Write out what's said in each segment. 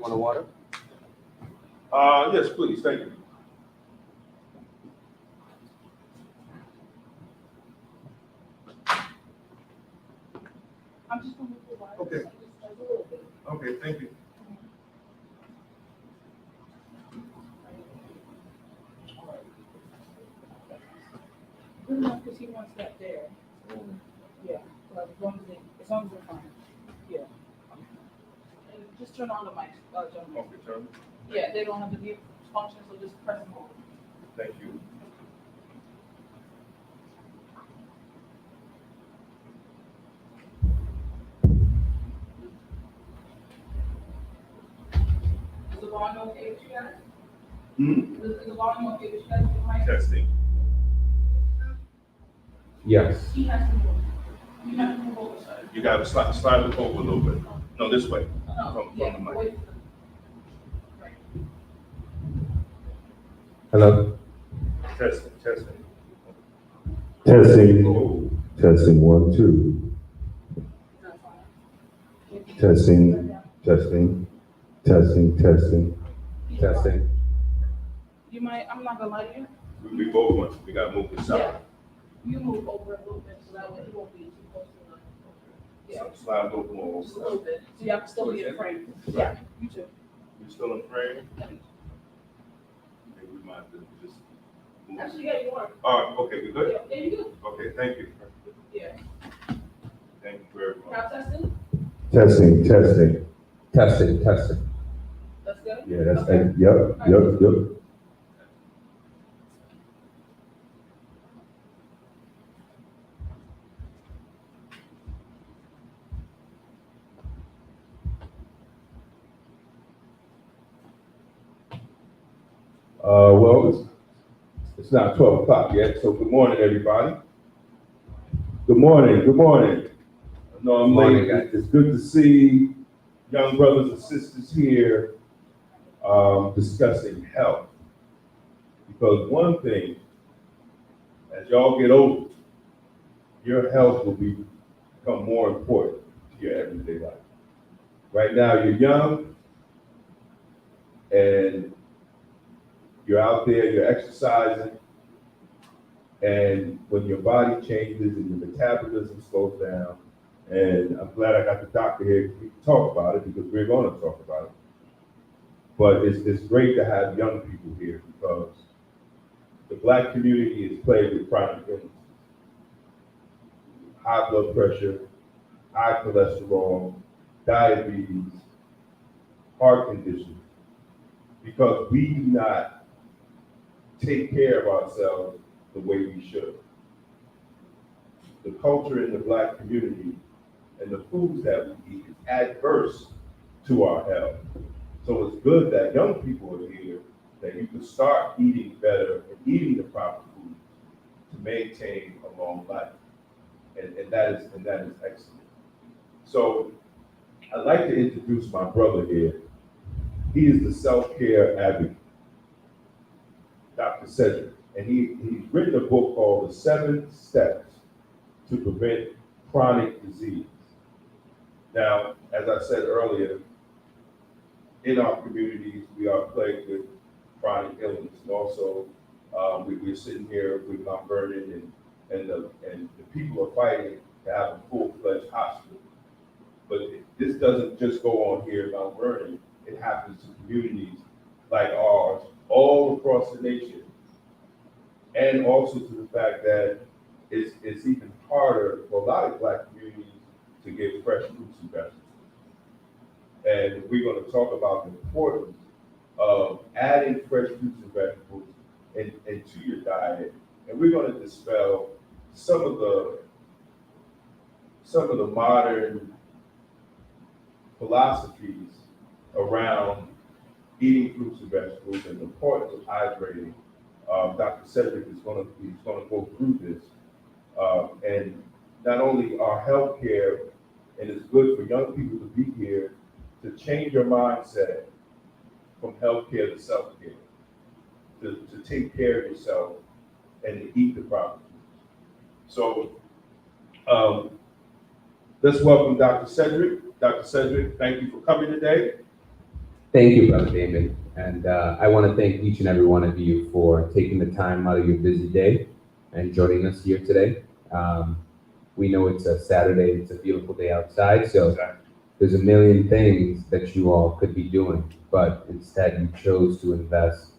Want a water? Yes, please, thank you. I'm just gonna move the water. Okay. Just a little bit. Okay, thank you. Good enough, because he wants that there. Yeah, but as long as they're fine. Yeah. And just turn on the mic, gentlemen. Okay, Chairman. Yeah, they don't have to be function, so just press them on. Thank you. Is the volume okay with you guys? Hmm? Is the volume okay with you guys with the mic? Testing. Yes. He has to move. You have to move over, sir. You gotta slide it over a little bit. No, this way, No, from yeah, the mic. wait. Right. Hello? Testing. Testing, testing, 1, 2. That's fine. Testing, testing. You might, I'm not gonna lie to you. We both want, we gotta move this Yeah. out. You move over a little bit, so that way you won't be too close to the. Yeah, Slide a little more. just a little bit, so you have to still be in frame. Yeah, you too. You still in frame? Maybe we might have to just move. Actually, yeah, you are. All right, okay, we good? Yeah, you do. Okay, thank you. Yeah. Thank you very much. Crowd testing, Testing. that's good? Yeah, that's, Okay. yep. Well, it's not 12 o'clock yet, so good morning, everybody. Good morning. I know I'm Morning, late. guys. It's good to see young brothers and sisters here discussing health. Because one thing, as y'all get older, your health will become more important to your everyday life. Right now, you're young, and you're out there, you're exercising, and when your body changes and your metabolism slows down, and I'm glad I got the doctor here to talk about it because we're going to talk about it. But it's great to have young people here because the Black community is plagued with chronic illnesses, high blood pressure, high cholesterol, diabetes, heart conditions, because we do not take care of ourselves the way we should. The culture in the Black community and the foods that we eat is adverse to our health. So it's good that young people are here, that you can start eating better and eating the proper food to maintain a long life. And that is excellent. So I'd like to introduce my brother here. He is the self-care advocate, Dr. Cedrick. And he's written a book called The 7 Steps to Prevent Chronic Disease. Now, as I said earlier, in our communities, we are plagued with chronic illness. And also, we're sitting here with Mount Vernon and the people are fighting to have a full-fledged hospital. But this doesn't just go on here in Mount Vernon. It happens to communities like ours all across the nation. And also to the fact that it's even harder for a lot of Black communities to get fresh fruits and vegetables. And we're going to talk about the importance of adding fresh fruits and vegetables into your diet. And we're going to dispel some of the modern philosophies around eating fruits and vegetables and the importance of hydrating. Dr. Cedrick is going to go through this. And not only our healthcare, and it's good for young people to be here, to change your mindset from healthcare to self-care, to take care of yourself and to eat the proper food. So let's welcome Dr. Cedrick. Dr. Cedrick, thank you for coming today. Thank you, Brother Damon. And I want to thank each and every one of you for taking the time out of your busy day and joining us here today. We know it's a Saturday, it's a beautiful day outside, so Exactly. there's a million things that you all could be doing, but instead you chose to invest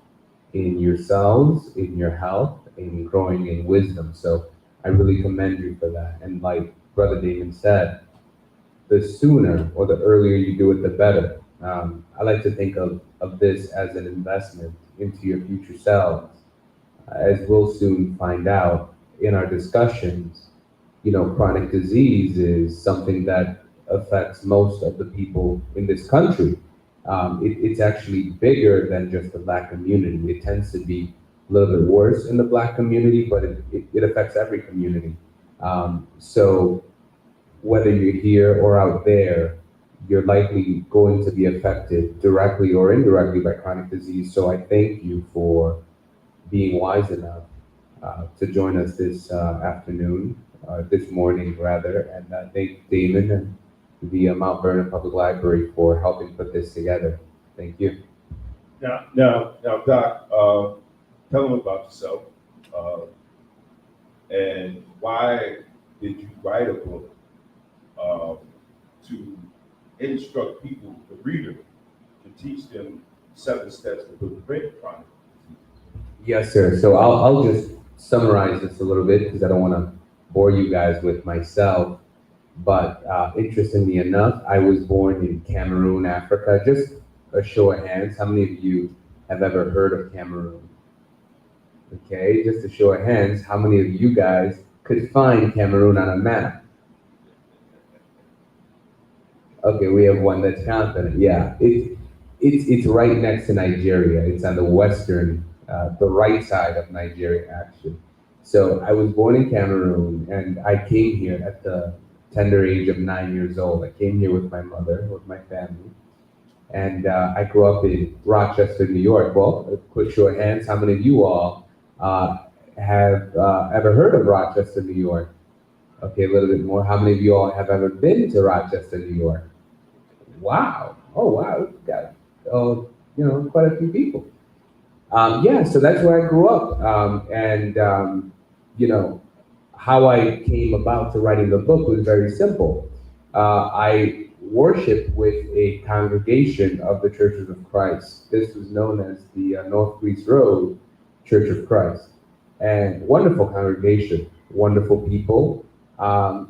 in yourselves, in your health, in growing in wisdom. So I really commend you for that. And like Brother Damon said, the sooner or the earlier you do it, the better. I like to think of this as an investment into your future selves. As we'll soon find out in our discussions, chronic disease is something that affects most of the people in this country. It's actually bigger than just the Black community. It tends to be a little bit worse in the Black community, but it affects every community. So whether you're here or out there, you're likely going to be affected directly or indirectly by chronic disease. So I thank you for being wise enough to join us this afternoon, this morning rather, and I thank Damon and the Mount Vernon Public Library for helping put this together. Thank you. Now, Doc, tell them about yourself, and why did you write a book to instruct people, the reader, to teach them 7 steps to prevent chronic disease? Yes, sir. So I'll just summarize this a little bit because I don't want to bore you guys with myself. But interestingly enough, I was born in Cameroon, Africa. Just a show of hands, how many of you have ever heard of Cameroon? Okay, just a show of hands, how many of you guys could find Cameroon on a map? Okay, we have one that's confident. Yeah, it's right next to Nigeria. It's on the western, the right side of Nigeria, actually. So I was born in Cameroon, and I came here at the tender age of 9 years old. I came here with my mother, with my family, and I grew up in Rochester, New York. Well, a quick show of hands, how many of you all have ever heard of Rochester, New York? Okay, a little bit more. How many of you all have ever been to Rochester, New York? Wow. Oh, wow. We've got, quite a few people. Yeah, so that's where I grew up. How I came about to writing the book was very simple. I worshiped with a congregation of the Churches of Christ. This was known as the North Greece Road Church of Christ. And wonderful congregation, wonderful people. And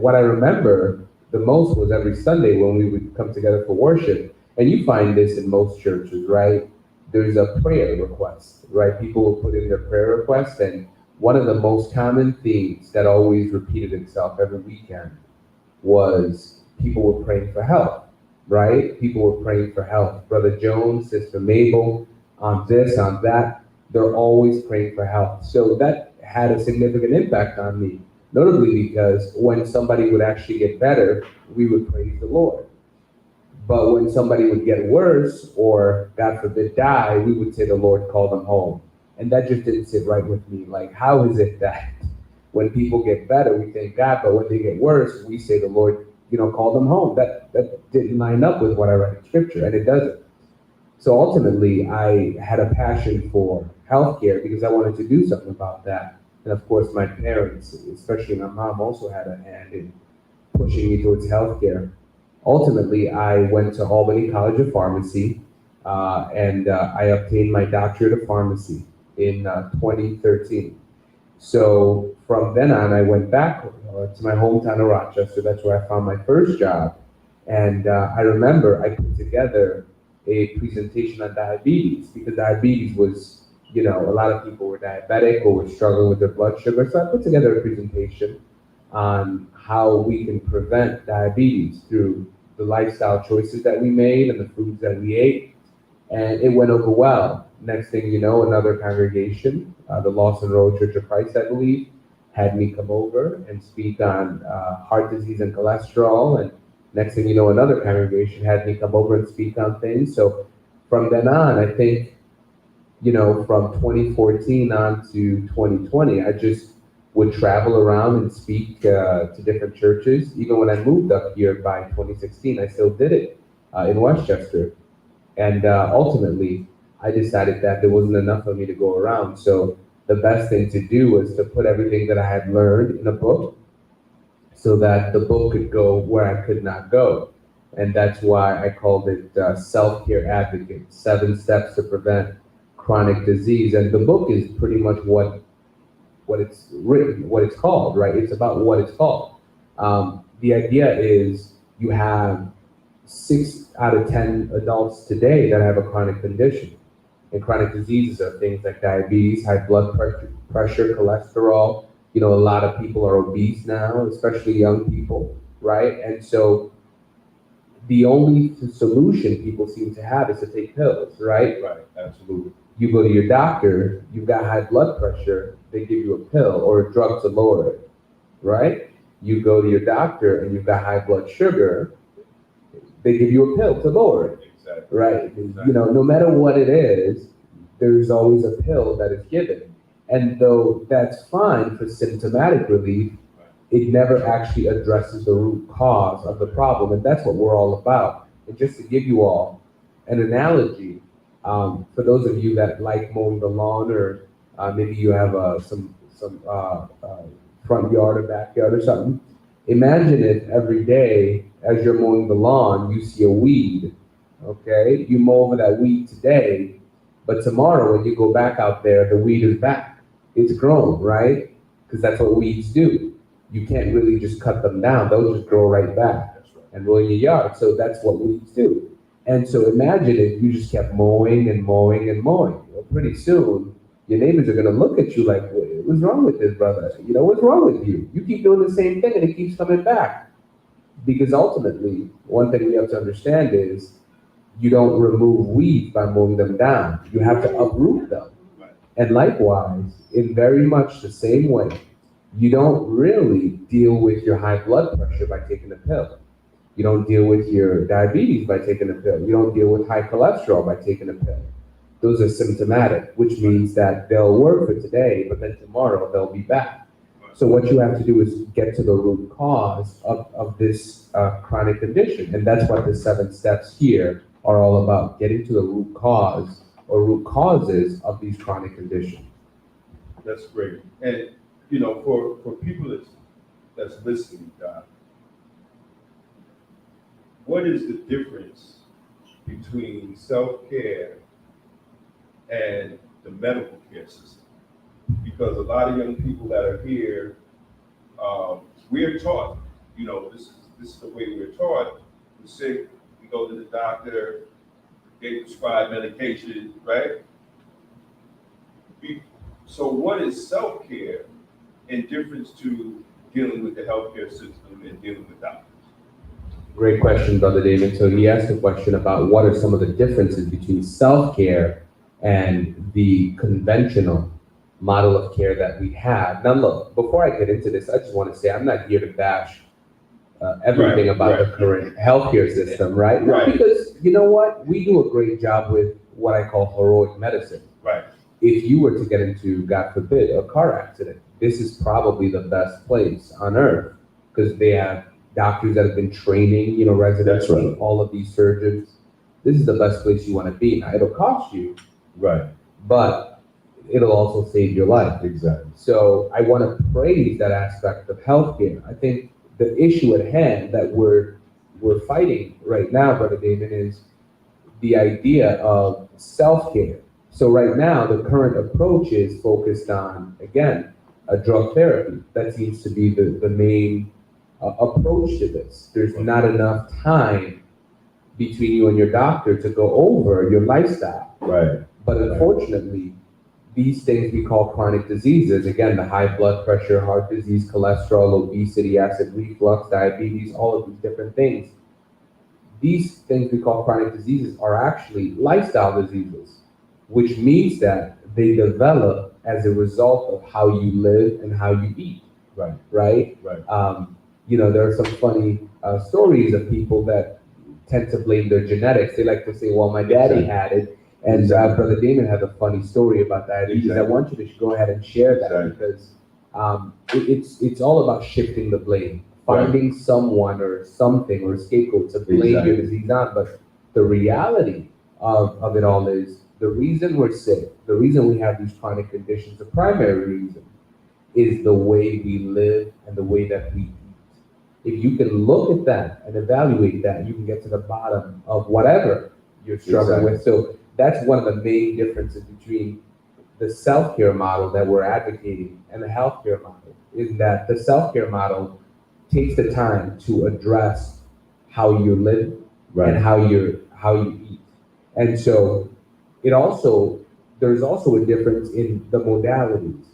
what I remember the most was every Sunday when we would come together for worship. And you find this in most churches, right? There's a prayer request, right? People will put in their prayer request, and one of the most common themes that always repeated itself every weekend was people were praying for health, right? People were praying for health. Brother Jones, Sister Mabel, on this, on that, they're always praying for health. So that had a significant impact on me, notably because when somebody would actually get better, we would praise the Lord. But when somebody would get worse or, God forbid, die, we would say the Lord called them home. And that just didn't sit right with me. Like, how is it that when people get better, we thank God, but when they get worse, we say the Lord, called them home? That didn't line up with what I read in Scripture, and it doesn't. So ultimately, I had a passion for healthcare because I wanted to do something about that. And of course, my parents, especially my mom, also had a hand in pushing me towards healthcare. Ultimately, I went to Albany College of Pharmacy, and I obtained my doctorate of pharmacy in 2013. So from then on, I went back to my hometown of Rochester. That's where I found my first job. And I remember I put together a presentation on diabetes because diabetes was, a lot of people were diabetic or were struggling with their blood sugar. So I put together a presentation on how we can prevent diabetes through the lifestyle choices that we made and the foods that we ate. And it went over well. Next thing you know, another congregation, the Lawson Road Church of Christ, I believe, had me come over and speak on heart disease and cholesterol. And next thing you know, another congregation had me come over and speak on things. So from then on, I think, from 2014 on to 2020, I just would travel around and speak to different churches. Even when I moved up here by 2016, I still did it in Westchester. And ultimately, I decided that there wasn't enough of me to go around. So the best thing to do was to put everything that I had learned in a book so that the book could go where I could not go. And that's why I called it Self-Care Advocate, 7 Steps to Prevent Chronic Disease. And the book is pretty much what it's written, what it's called, right? It's about what it's called. The idea is you have 6 out of 10 adults today that have a chronic condition. And chronic diseases are things like diabetes, high blood pressure, cholesterol. You know, a lot of people are obese now, especially young people, right? And so the only solution people seem to have is to take pills, right? Right, absolutely. You go to your doctor, you've got high blood pressure, they give you a pill or a drug to lower it, right? You go to your doctor and you've got high blood sugar, they give you a pill to lower it, Exactly. right? Exactly. You know, no matter what it is, there's always a pill that is given. And though that's fine for symptomatic relief, it never actually addresses the root cause of the problem. And that's what we're all about. And just to give you all an analogy, for those of you that like mowing the lawn, or maybe you have some front yard or backyard or something, imagine if every day as you're mowing the lawn, you see a weed, okay? You mow over that weed today, but tomorrow when you go back out there, the weed is back. It's grown, right? Because that's what weeds do. You can't really just cut them down. They'll just grow right back That's right. and roll in your yard. So that's what weeds do. And so imagine if you just kept mowing and mowing and mowing. Well, pretty soon, your neighbors are going to look at you like, what's wrong with this brother? You know, what's wrong with you? You keep doing the same thing and it keeps coming back. Because ultimately, one thing we have to understand is you don't remove weeds by mowing them down. You have to uproot them. Right. And likewise, in very much the same way, you don't really deal with your high blood pressure by taking a pill. You don't deal with your diabetes by taking a pill. You don't deal with high cholesterol by taking a pill. Those are symptomatic, which means that they'll work for today, but then tomorrow they'll be back. So what you have to do is get to the root cause of this chronic condition. And that's what the 7 steps here are all about, getting to the root cause or root causes of these chronic conditions. That's great. And, you know, for people that's listening, Doc, what is the difference between self-care and the medical care system? Because a lot of young people that are here, we're taught, you know, this is the way we're taught. We're sick, we go to the doctor, they prescribe medication, right? So what is self-care in difference to dealing with the healthcare system and dealing with doctors? Great question, Brother Damon. So he asked a question about what are some of the differences between self-care and the conventional model of care that we have. Now look, before I get into this, I just want to say I'm not here to bash everything about the current healthcare system, right? Right. Because you know what? We do a great job with what I call heroic medicine. Right. If you were to get into, God forbid, a car accident, this is probably the best place on earth because they have doctors that have been training, you know, residents, That's right. all of these surgeons. This is the best place you want to be. Now, it'll cost you, Right. but it'll also save your life. Exactly. So I want to praise that aspect of healthcare. I think the issue at hand that we're fighting right now, Brother Damon, is the idea of self-care. So right now, the current approach is focused on, again, a drug therapy. That seems to be the main approach to this. There's not enough time between you and your doctor to go over your lifestyle. Right. But unfortunately, these things we call chronic diseases, again, the high blood pressure, heart disease, cholesterol, obesity, acid reflux, diabetes, all of these different things. These things we call chronic diseases are actually lifestyle diseases, which means that they develop as a result of how you live and how you eat. Right. Right? Right. You know, there are some funny stories of people that tend to blame their genetics. They like to say, well, my daddy had it. And Brother Damon had a funny story about diabetes. I want you to go ahead and share that because it's all about shifting the blame, finding someone or something or a scapegoat to blame your disease on. But the reality of it all is the reason we're sick, the reason we have these chronic conditions, the primary reason is the way we live and the way that we eat. If you can look at that and evaluate that, you can get to the bottom of whatever you're struggling with. So that's one of the main differences between the self-care model that we're advocating and the healthcare model, is that the self-care model takes the time to address how you live and how you eat. And so there's also a difference in the modalities.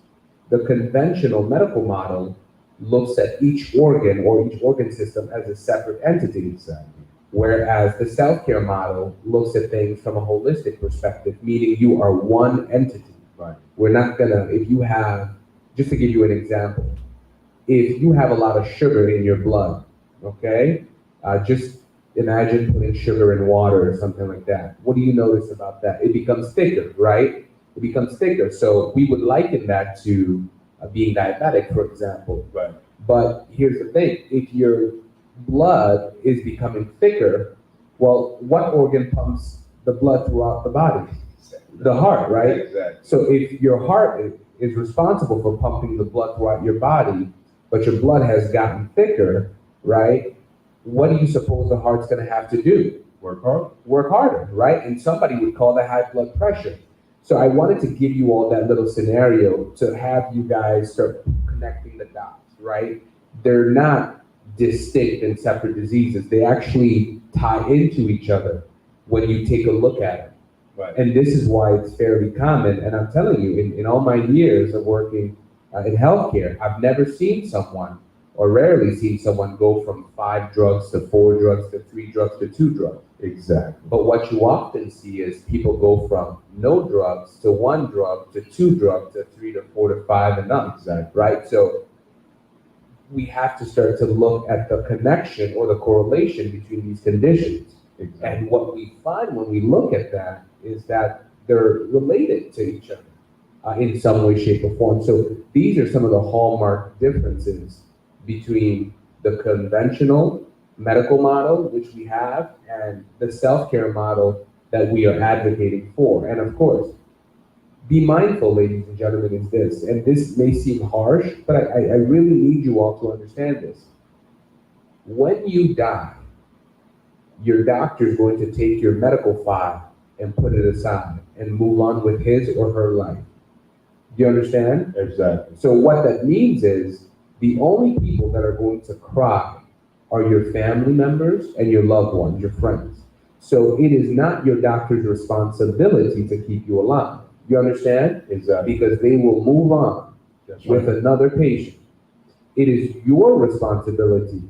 The conventional medical model looks at each organ or each organ system as a separate entity. Whereas the self-care model looks at things from a holistic perspective, meaning you are one entity. Right. We're not gonna, if you have, just to give you an example, if you have a lot of sugar in your blood, okay, just imagine putting sugar in water or something like that. What do you notice about that? It becomes thicker, right? It becomes thicker. So we would liken that to being diabetic, for example. Right. But here's the thing, if your blood is becoming thicker, well, what organ pumps the blood throughout the body? The heart, right? Exactly. So if your heart is responsible for pumping the blood throughout your body, but your blood has gotten thicker, right? What do you suppose the heart's gonna have to do? Work hard. Work harder, right? And somebody would call that high blood pressure. So I wanted to give you all that little scenario to have you guys start connecting the dots, right? They're not distinct and separate diseases. They actually tie into each other when you take a look at it. Right. And this is why it's fairly common. And I'm telling you, in all my years of working in healthcare, I've never seen someone, or rarely seen someone, go from 5 drugs to 4 drugs to 3 drugs to 2 drugs. Exactly. But what you often see is people go from no drugs to 1 drug to 2 drugs to 3 to 4 to 5 and up. Exactly. Right? So we have to start to look at the connection or the correlation between these conditions. Exactly. And what we find when we look at that is that they're related to each other in some way, shape, or form. So these are some of the hallmark differences between the conventional medical model, which we have, and the self-care model that we are advocating for. And of course, be mindful, ladies and gentlemen, is this, and this may seem harsh, but I really need you all to understand this. When you die, your doctor is going to take your medical file and put it aside and move on with his or her life. Do you understand? Exactly. So what that means is the only people that are going to cry are your family members and your loved ones, your friends. So it is not your doctor's responsibility to keep you alive. You understand? Exactly. Because they will move on with another patient. It is your responsibility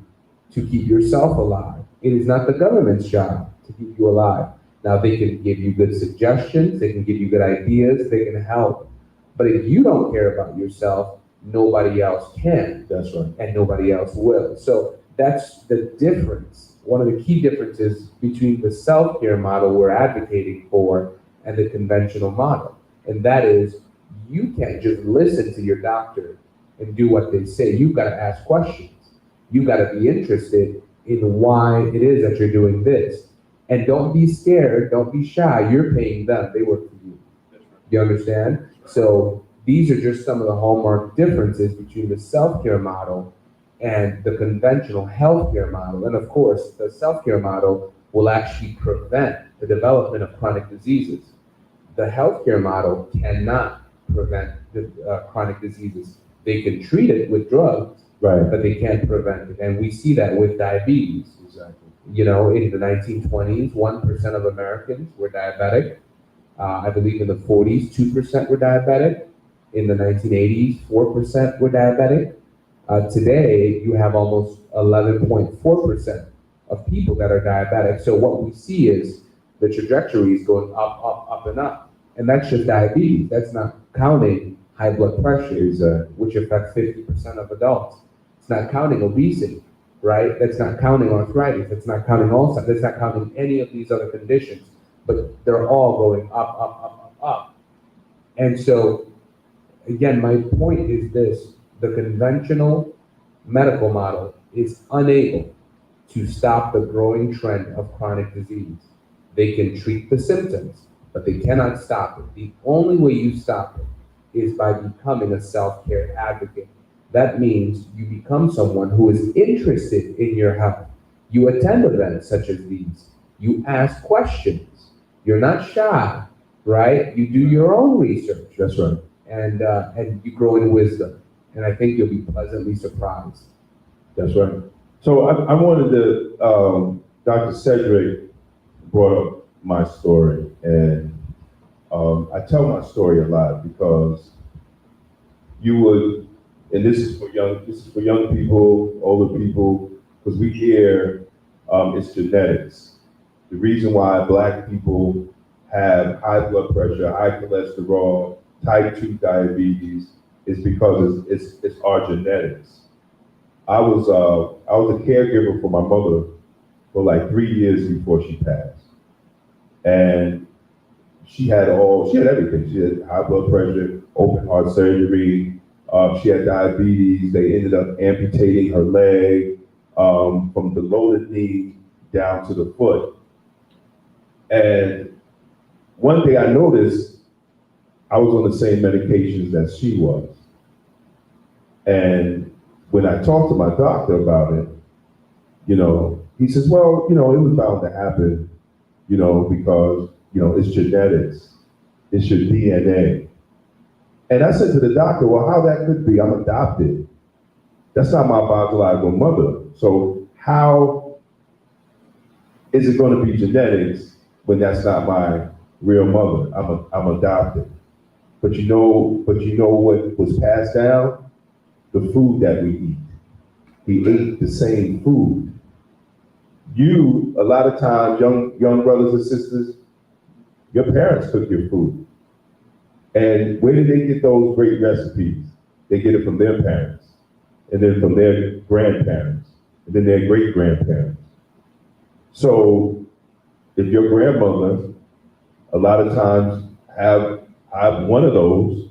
to keep yourself alive. It is not the government's job to keep you alive. Now, they can give you good suggestions, they can give you good ideas, they can help. But if you don't care about yourself, nobody else can. That's right. And nobody else will. So that's the difference. One of the key differences between the self-care model we're advocating for and the conventional model. And that is, you can't just listen to your doctor and do what they say. You've got to ask questions. You've got to be interested in why it is that you're doing this. And don't be scared, don't be shy. You're paying them, they work for you. You understand? So these are just some of the hallmark differences between the self-care model and the conventional healthcare model. And of course, the self-care model will actually prevent the development of chronic diseases. The healthcare model cannot prevent the chronic diseases. They can treat it with drugs, Right. but they can't prevent it. And we see that with diabetes. Exactly. You know, in the 1920s, 1% of Americans were diabetic. I believe in the 40s, 2% were diabetic. In the 1980s, 4% were diabetic. Today, you have almost 11.4% of people that are diabetic. So what we see is the trajectory is going up, up, up, and up. And that's just diabetes. That's not counting high blood pressure, which affects 50% of adults. It's not counting obesity, right? That's not counting arthritis. That's not counting Alzheimer's. That's not counting any of these other conditions. But they're all going up, up, up, up, up. And so, again, my point is this. The conventional medical model is unable to stop the growing trend of chronic disease. They can treat the symptoms, but they cannot stop it. The only way you stop it is by becoming a self-care advocate. That means you become someone who is interested in your health. You attend events such as these. You ask questions. You're not shy, right? You do your own research. That's right. And you grow in wisdom. And I think you'll be pleasantly surprised. That's right. So I wanted to, Dr. Cedrick brought up my story, and I tell my story a lot because you would, and this is for young people, older people, because we hear it's genetics. The reason why Black people have high blood pressure, high cholesterol, type 2 diabetes is because it's our genetics. I was a caregiver for my mother for like 3 years before she passed. And she had everything. She had high blood pressure, open heart surgery, she had diabetes. They ended up amputating her leg from the lower knee down to the foot. And one day I noticed I was on the same medications that she was. And when I talked to my doctor about it, he says, well, it was bound to happen, because, it's genetics, it's your DNA. And I said to the doctor, well, how that could be? I'm adopted. That's not my biological mother. So how is it going to be genetics when that's not my real mother? I'm adopted. But you know what was passed down? The food that we eat. He ate the same food. You, a lot of times, young brothers and sisters, your parents cook your food. And where did they get those great recipes? They get it from their parents, and then from their grandparents, and then their great-grandparents. So if your grandmother, a lot of times, have one of those,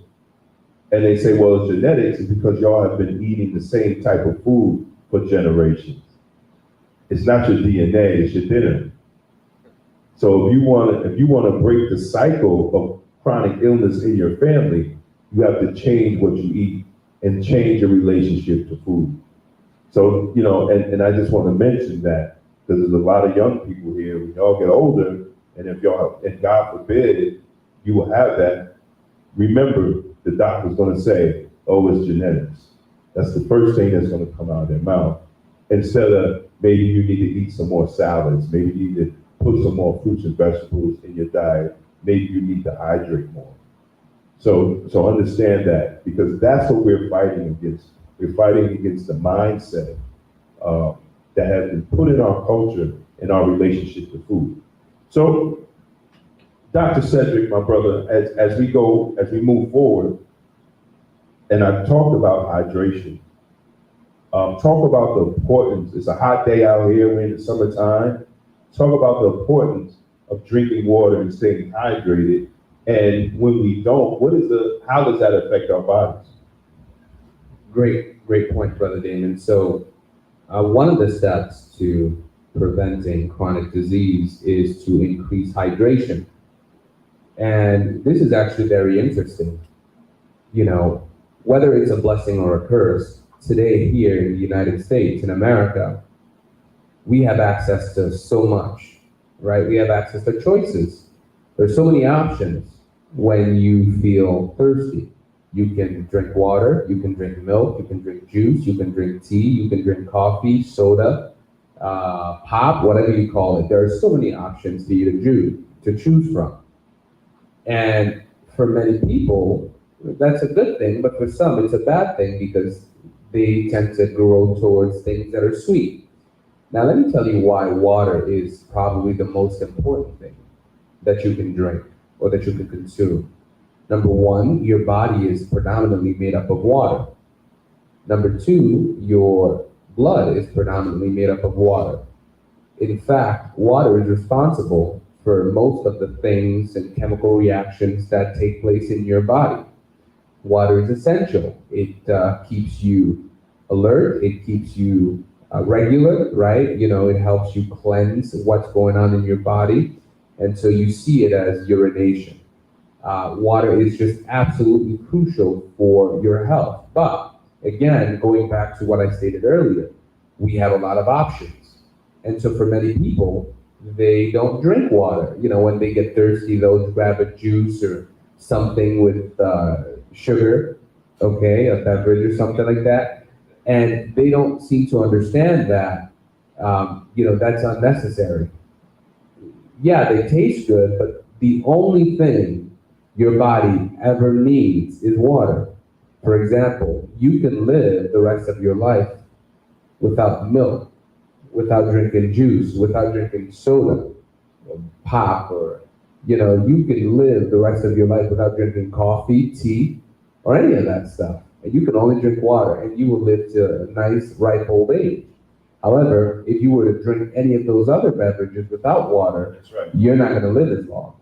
and they say, well, it's genetics, it's because y'all have been eating the same type of food for generations. It's not your DNA, it's your dinner. So if you want to break the cycle of chronic illness in your family, you have to change what you eat and change your relationship to food. So, and I just want to mention that because there's a lot of young people here, when y'all get older, and God forbid, you will have that, remember, the doctor's going to say, oh, it's genetics. That's the first thing that's going to come out of their mouth. Instead of maybe you need to eat some more salads, maybe you need to put some more fruits and vegetables in your diet, maybe you need to hydrate more. So understand that, because that's what we're fighting against. We're fighting against the mindset that has been put in our culture in our relationship to food. So, Dr. Cedrick, my brother, as we move forward, and I've talked about hydration. Talk about the importance. It's a hot day out here, we're in the summertime. Talk about the importance of drinking water and staying hydrated. And when we don't, how does that affect our bodies? Great point, Brother Damon. So one of the steps to preventing chronic disease is to increase hydration. And this is actually very interesting. Whether it's a blessing or a curse, today here in the United States, in America, we have access to so much, right? We have access to choices. There's so many options when you feel thirsty. You can drink water, you can drink milk, you can drink juice, you can drink tea, you can drink coffee, soda, pop, whatever you call it. There are so many options for you to choose from. And for many people, that's a good thing, but for some, it's a bad thing because they tend to grow towards things that are sweet. Now, let me tell you why water is probably the most important thing that you can drink or that you can consume. Number one, your body is predominantly made up of water. Number two, your blood is predominantly made up of water. In fact, water is responsible for most of the things and chemical reactions that take place in your body. Water is essential. It keeps you alert. It keeps you regular, right? It helps you cleanse what's going on in your body. And so you see it as urination. Water is just absolutely crucial for your health. But again, going back to what I stated earlier, we have a lot of options. And so for many people, they don't drink water. You know, when they get thirsty, they'll grab a juice or something with sugar, okay, a beverage or something like that. And they don't seem to understand that, that's unnecessary. Yeah, they taste good, but the only thing your body ever needs is water. For example, you can live the rest of your life without milk, without drinking juice, without drinking soda, or pop, or, you can live the rest of your life without drinking coffee, tea, or any of that stuff. And you can only drink water, and you will live to a nice, ripe old age. However, if you were to drink any of those other beverages without water, That's right. you're not going to live as long.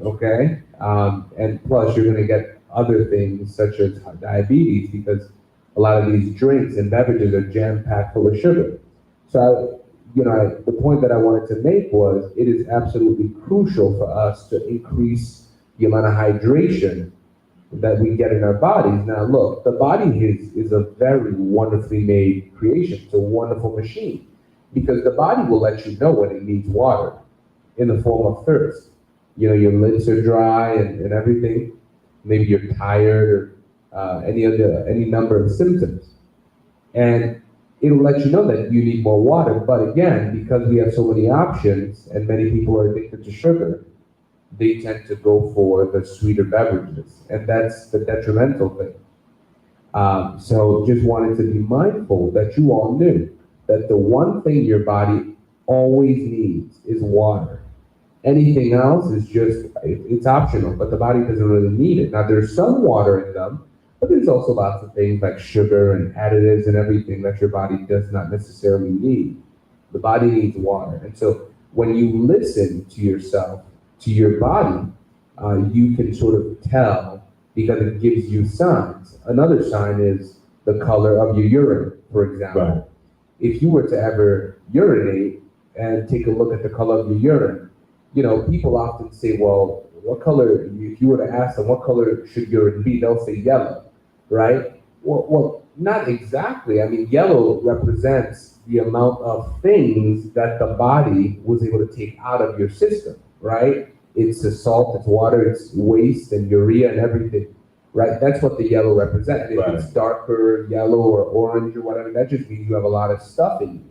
Okay? And plus, you're going to get other things such as diabetes because a lot of these drinks and beverages are jam-packed full of sugar. So, the point that I wanted to make was it is absolutely crucial for us to increase the amount of hydration that we get in our bodies. Now, look, the body is a very wonderfully made creation. It's a wonderful machine because the body will let you know when it needs water in the form of thirst. Your lips are dry and everything. Maybe you're tired or any number of symptoms. And it'll let you know that you need more water. But again, because we have so many options and many people are addicted to sugar, they tend to go for the sweeter beverages, and that's the detrimental thing. So just wanted to be mindful that you all knew that the one thing your body always needs is water. Anything else is it's optional, but the body doesn't really need it. Now there's some water in them, but there's also lots of things like sugar and additives and everything that your body does not necessarily need. The body needs water. And so when you listen to yourself, to your body, you can sort of tell because it gives you signs. Another sign is the color of your urine, for example. Right. If you were to ever urinate and take a look at the color of your urine, people often say, well, what color, if you were to ask them, what color should urine be? They'll say yellow, right? Well, not exactly. I mean, yellow represents the amount of things that the body was able to take out of your system, right? It's the salt, it's water, it's waste and urea and everything, right? That's what the yellow represents. If Right. it's darker yellow or orange or whatever, that just means you have a lot of stuff in you.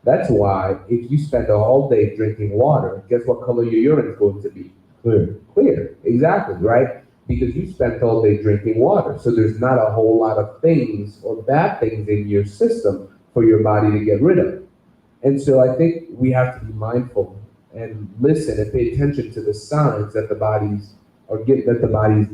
That's why if you spend a whole day drinking water, guess what color your urine is going to be? Clear. Clear, exactly, right? Because you spent all day drinking water. So there's not a whole lot of things or bad things in your system for your body to get rid of. And so I think we have to be mindful and listen and pay attention to the signs that the body is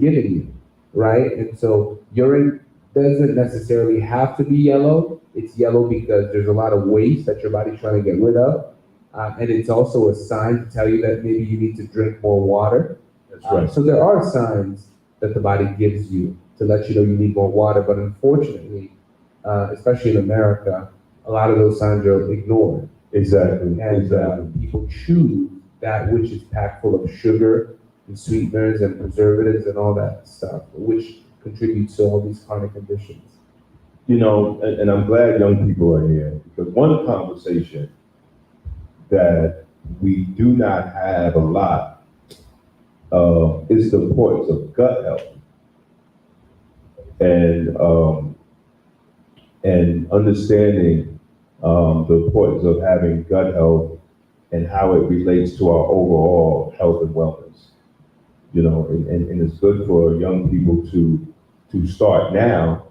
giving you, right? And so urine doesn't necessarily have to be yellow. It's yellow because there's a lot of waste that your body's trying to get rid of. And it's also a sign to tell you that maybe you need to drink more water. That's right. So there are signs that the body gives you to let you know you need more water, but unfortunately, especially in America, a lot of those signs are ignored. Exactly. And people choose that which is packed full of sugar and sweeteners and preservatives and all that stuff, which contributes to all these chronic conditions. And I'm glad young people are here because one conversation that we do not have a lot is the importance of gut health and understanding the importance of having gut health and how it relates to our overall health and wellness. And it's good for young people to start now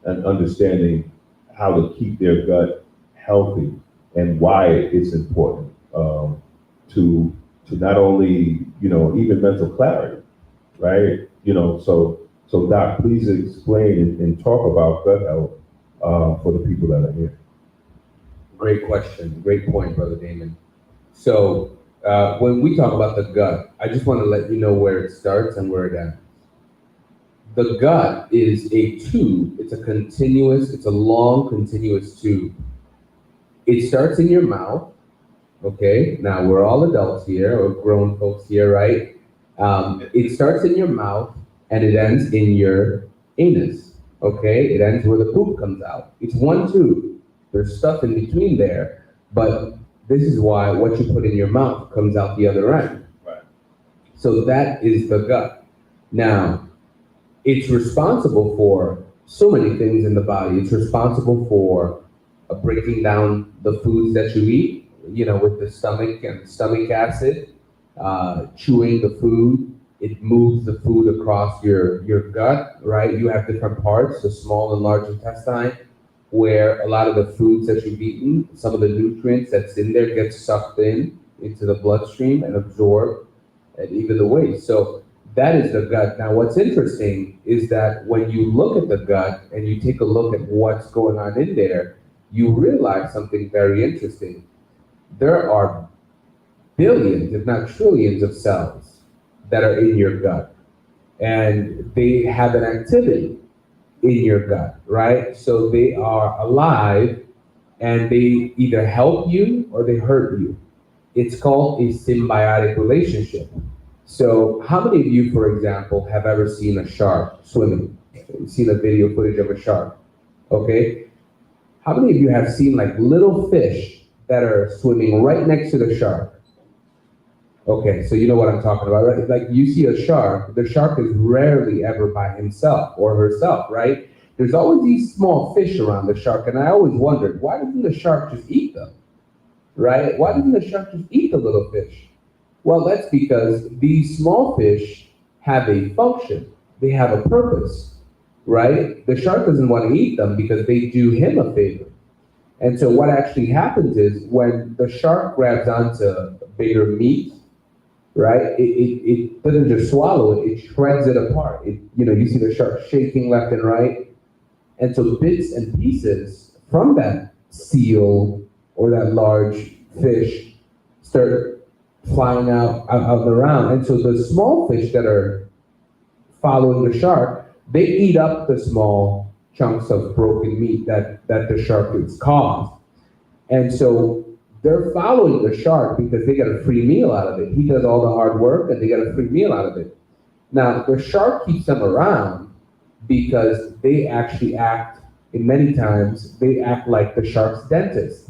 and understanding how to keep their gut healthy and why it's important to not only, even mental clarity, right? So Doc, please explain and talk about gut health for the people that are here. Great question. Great point, Brother Damon. So when we talk about the gut, I just want to let you know where it starts and where it ends. The gut is a tube. It's a long, continuous tube. It starts in your mouth Okay, now we're all adults here, or grown folks here, right? It starts in your mouth and it ends in your anus. Okay, it ends where the poop comes out. It's one tube. There's stuff in between there, but this is why what you put in your mouth comes out the other end. Right. So that is the gut. Now, it's responsible for so many things in the body. It's responsible for breaking down the foods that you eat, with the stomach and stomach acid, chewing the food. It moves the food across your gut, right? You have different parts, the small and large intestine, where a lot of the foods that you've eaten, some of the nutrients that's in there get sucked into the bloodstream and absorbed, and even the waste. So that is the gut. Now, what's interesting is that when you look at the gut and you take a look at what's going on in there, you realize something very interesting. There are billions, if not trillions, of cells that are in your gut, and they have an activity in your gut, right? So they are alive, and they either help you or they hurt you. It's called a symbiotic relationship. So how many of you, for example, have ever seen a shark swimming? You've seen a video footage of a shark, okay? How many of you have seen like little fish that are swimming right next to the shark? Okay, so you know what I'm talking about, right? Like you see a shark, the shark is rarely ever by himself or herself, right? There's always these small fish around the shark, and I always wondered, why doesn't the shark just eat them, right? Why doesn't the shark just eat the little fish? Well, that's because these small fish have a function. They have a purpose, right? The shark doesn't want to eat them because they do him a favor. And so what actually happens is when the shark grabs onto bigger meat, right? It doesn't just swallow it, it shreds it apart. You see the shark shaking left and right. And so bits and pieces from that seal or that large fish start flying out and around. And so the small fish that are following the shark, they eat up the small chunks of broken meat that the shark has caused. And so they're following the shark because they get a free meal out of it. He does all the hard work and they get a free meal out of it. Now, the shark keeps them around because they actually act, in many times, they act like the shark's dentist.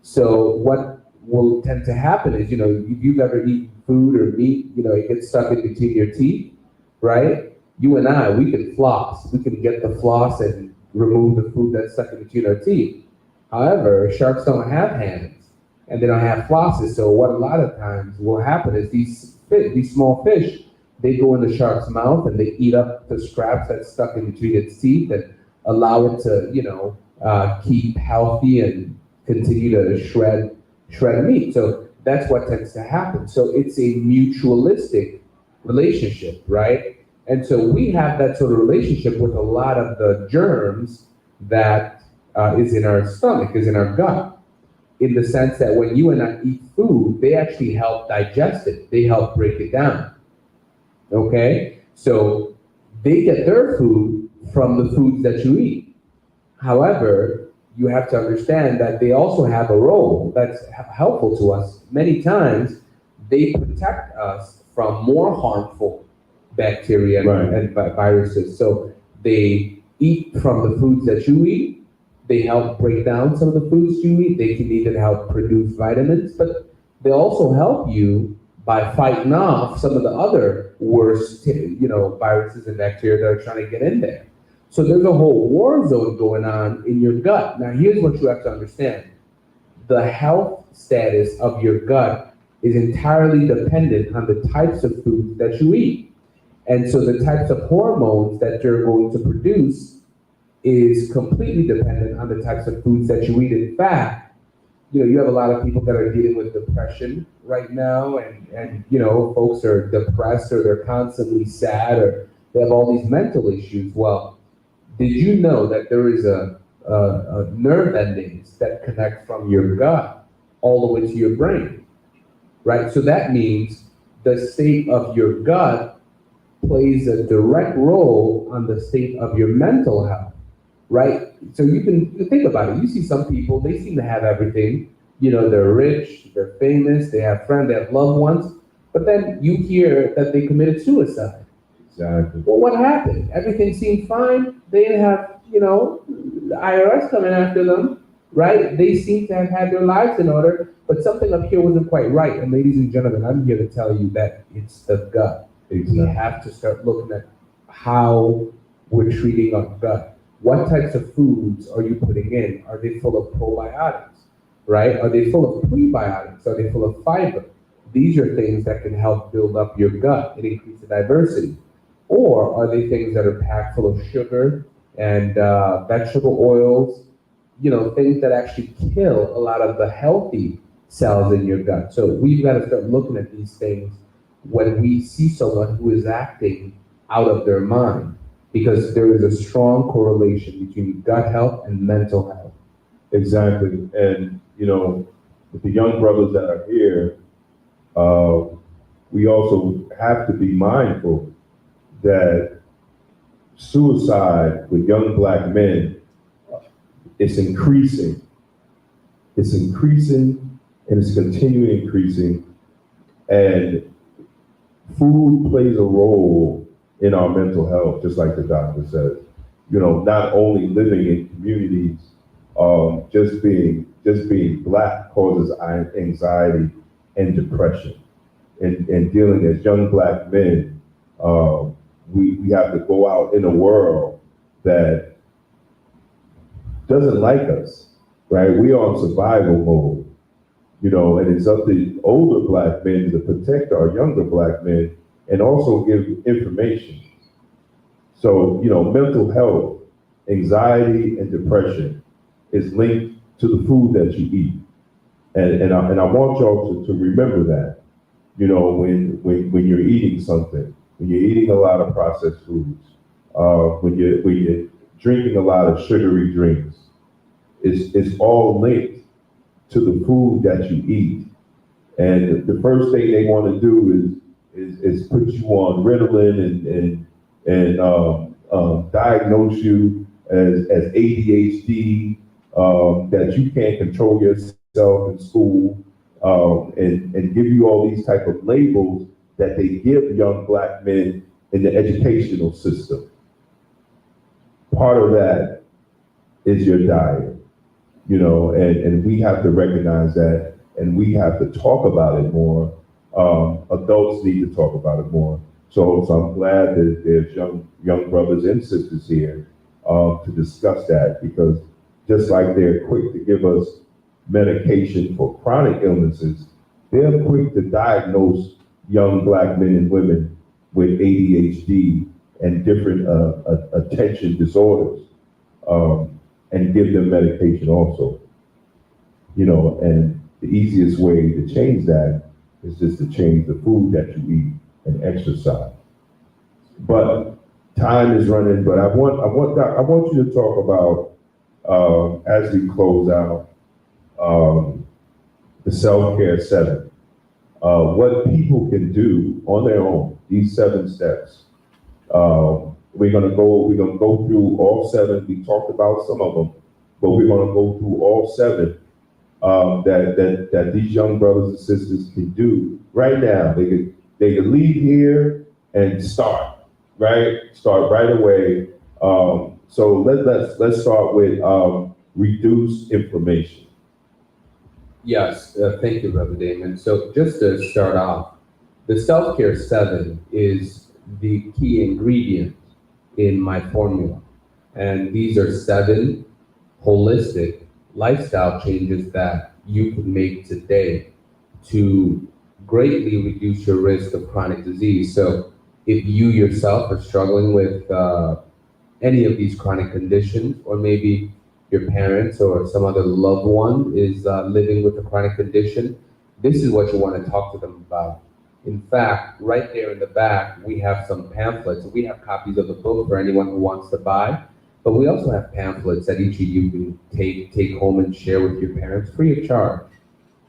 So what will tend to happen is, if you've ever eaten food or meat, it gets stuck in between your teeth, right? You and I, we can floss. We can get the floss and remove the food that's stuck in between our teeth. However, sharks don't have hands and they don't have flosses. So what a lot of times will happen is these small fish, they go in the shark's mouth and they eat up the scraps that's stuck in between its teeth and allow it to, keep healthy and continue to shred meat. So that's what tends to happen. So it's a mutualistic relationship, right? And so we have that sort of relationship with a lot of the germs that is in our stomach, is in our gut, in the sense that when you and I eat food, they actually help digest it. They help break it down, okay? So they get their food from the foods that you eat. However, you have to understand that they also have a role that's helpful to us. Many times, they protect us from more harmful bacteria and viruses. So they eat from the foods that you eat. They help break down some of the foods you eat. They can even help produce vitamins, but they also help you by fighting off some of the other worst, viruses and bacteria that are trying to get in there. So there's a whole war zone going on in your gut. Now, here's what you have to understand. The health status of your gut is entirely dependent on the types of foods that you eat. And so the types of hormones that you're going to produce is completely dependent on the types of foods that you eat. In fact, you have a lot of people that are dealing with depression right now, and folks are depressed or they're constantly sad or they have all these mental issues. Well, did you know that there is a nerve endings that connect from your gut all the way to your brain, right? So that means the state of your gut plays a direct role on the state of your mental health, right? So you can think about it. You see some people, they seem to have everything, they're rich, they're famous, they have friends, they have loved ones, but then you hear that they committed suicide. Exactly. Well, what happened? Everything seemed fine. They didn't have, the IRS coming after them, right? They seem to have had their lives in order, but something up here wasn't quite right. And ladies and gentlemen, I'm here to tell you that it's the gut. We have to start looking at how we're treating our gut. What types of foods are you putting in? Are they full of probiotics, right? Are they full of prebiotics? Are they full of fiber? These are things that can help build up your gut and increase the diversity. Or are they things that are packed full of sugar and vegetable oils, things that actually kill a lot of the healthy cells in your gut? So we've got to start looking at these things when we see someone who is acting out of their mind, because there is a strong correlation between gut health and mental health. Exactly. And, with the young brothers that are here, we also have to be mindful that suicide with young black men is increasing. It's increasing and it's continuing increasing. And food plays a role in our mental health, just like the doctor said. Not only living in communities, just being black causes anxiety and depression. And dealing as young black men, we have to go out in a world that doesn't like us, right? We are on survival mode, and it's up to older black men to protect our younger black men and also give information. So, mental health, anxiety, and depression is linked to the food that you eat. And I want y'all to remember that, when you're eating something, when you're eating a lot of processed foods, when you're drinking a lot of sugary drinks, it's all linked to the food that you eat. And the first thing they want to do is put you on Ritalin and diagnose you as ADHD, that you can't control yourself in school, and give you all these type of labels that they give young black men in the educational system. Part of that is your diet, and we have to recognize that, and we have to talk about it more. Adults need to talk about it more. So I'm glad that there's young brothers and sisters here to discuss that, because just like they're quick to give us medication for chronic illnesses, they're quick to diagnose young black men and women with ADHD and different attention disorders, and give them medication also. And the easiest way to change that is just to change the food that you eat and exercise. But time is running, but I want you to talk about, as we close out, the self-care 7. What people can do on their own, these 7 steps. We're gonna go through all 7. We talked about some of them, but we're gonna go through all 7 that these young brothers and sisters can do right now. They could leave here and start right away. So let's start with reduce inflammation. Yes, thank you, Brother Damon. So just to start off, the Self-Care 7 is the key ingredient in my formula. And these are 7 holistic lifestyle changes that you can make today to greatly reduce your risk of chronic disease. So if you yourself are struggling with any of these chronic conditions, or maybe your parents or some other loved one is living with a chronic condition, this is what you want to talk to them about. In fact, right there in the back, we have some pamphlets. We have copies of the book for anyone who wants to buy, but we also have pamphlets that each of you can take home and share with your parents free of charge.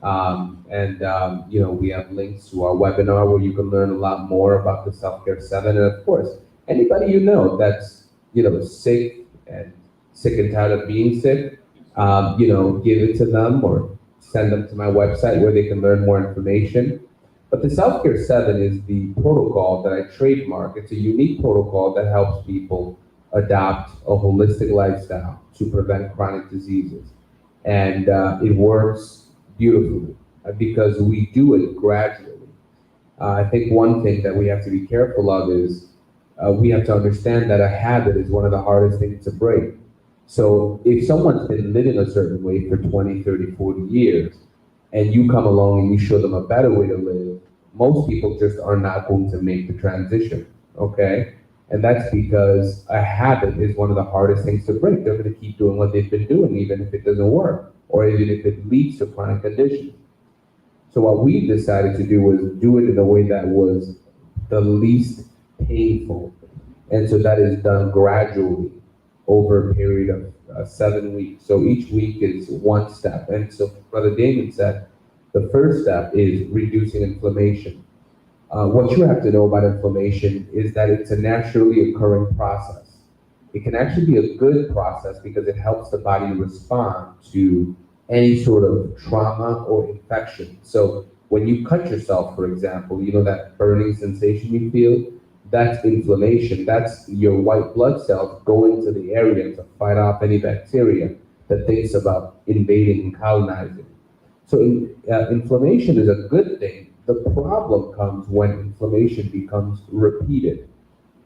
We have links to our webinar where you can learn a lot more about the Self-Care 7. And of course, anybody that's sick and tired of being sick, give it to them or send them to my website where they can learn more information. But the Self-Care 7 is the protocol that I trademark. It's a unique protocol that helps people adopt a holistic lifestyle to prevent chronic diseases. And it works beautifully because we do it gradually. I think one thing that we have to be careful of is we have to understand that a habit is one of the hardest things to break. So if someone's been living a certain way for 20, 30, 40 years, and you come along and you show them a better way to live, most people just are not going to make the transition, okay? And that's because a habit is one of the hardest things to break. They're going to keep doing what they've been doing, even if it doesn't work, or even if it leads to chronic conditions. So what we decided to do was do it in a way that was the least painful. And so that is done gradually over a period of 7 weeks. So each week is one step. And so Brother Damon said, the first step is reducing inflammation. What you have to know about inflammation is that it's a naturally occurring process. It can actually be a good process because it helps the body respond to any sort of trauma or infection. So when you cut yourself, for example, you know that burning sensation you feel? That's inflammation. That's your white blood cells going to the area to fight off any bacteria that thinks about invading and colonizing. So inflammation is a good thing. The problem comes when inflammation becomes repeated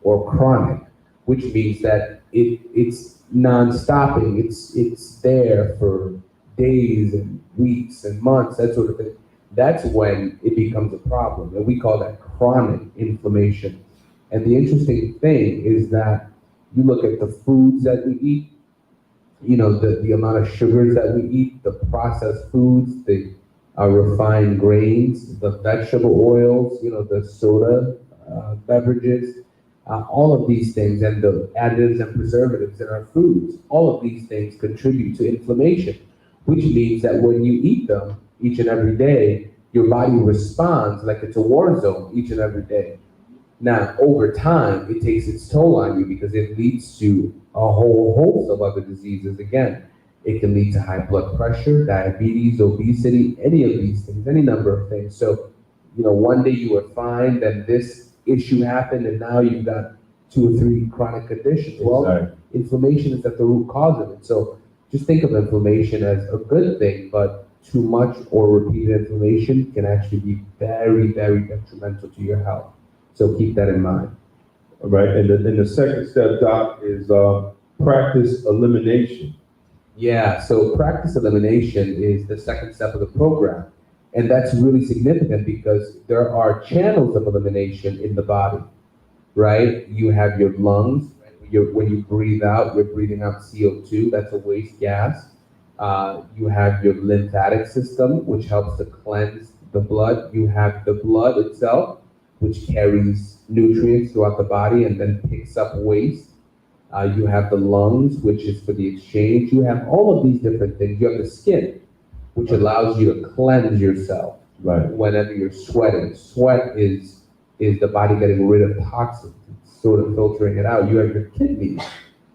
or chronic, which means that it's non-stopping. It's there for days and weeks and months, that sort of thing. That's when it becomes a problem, and we call that chronic inflammation. And the interesting thing is that you look at the foods that we eat, you know, the amount of sugars that we eat, the processed foods, the refined grains, the vegetable oils, you know, the soda beverages, all of these things, and the additives and preservatives in our foods, all of these things contribute to inflammation, which means that when you eat them each and every day, your body responds like it's a war zone each and every day. Now, over time, it takes its toll on you because it leads to a whole host of other diseases. Again, it can lead to high blood pressure, diabetes, obesity, any of these things, any number of things. So, you know, one day you were fine, then this issue happened, and now you've got 2 or 3 chronic conditions. Well, Exactly. inflammation is at the root cause of it. So just think of inflammation as a good thing, but too much or repeated inflammation can actually be very, very detrimental to your health. So keep that in mind. All right, and the second step, Doc, is practice elimination. Yeah, so practice elimination is the second step of the program. And that's really significant because there are channels of elimination in the body, right? You have your lungs. When you breathe out, you're breathing out CO2. That's a waste gas. You have your lymphatic system, which helps to cleanse the blood. You have the blood itself, which carries nutrients throughout the body and then picks up waste. You have the lungs, which is for the exchange. You have all of these different things. You have the skin, which allows you to cleanse yourself whenever you're sweating. Sweat is the body getting rid of toxins, sort of filtering it out. You have your kidneys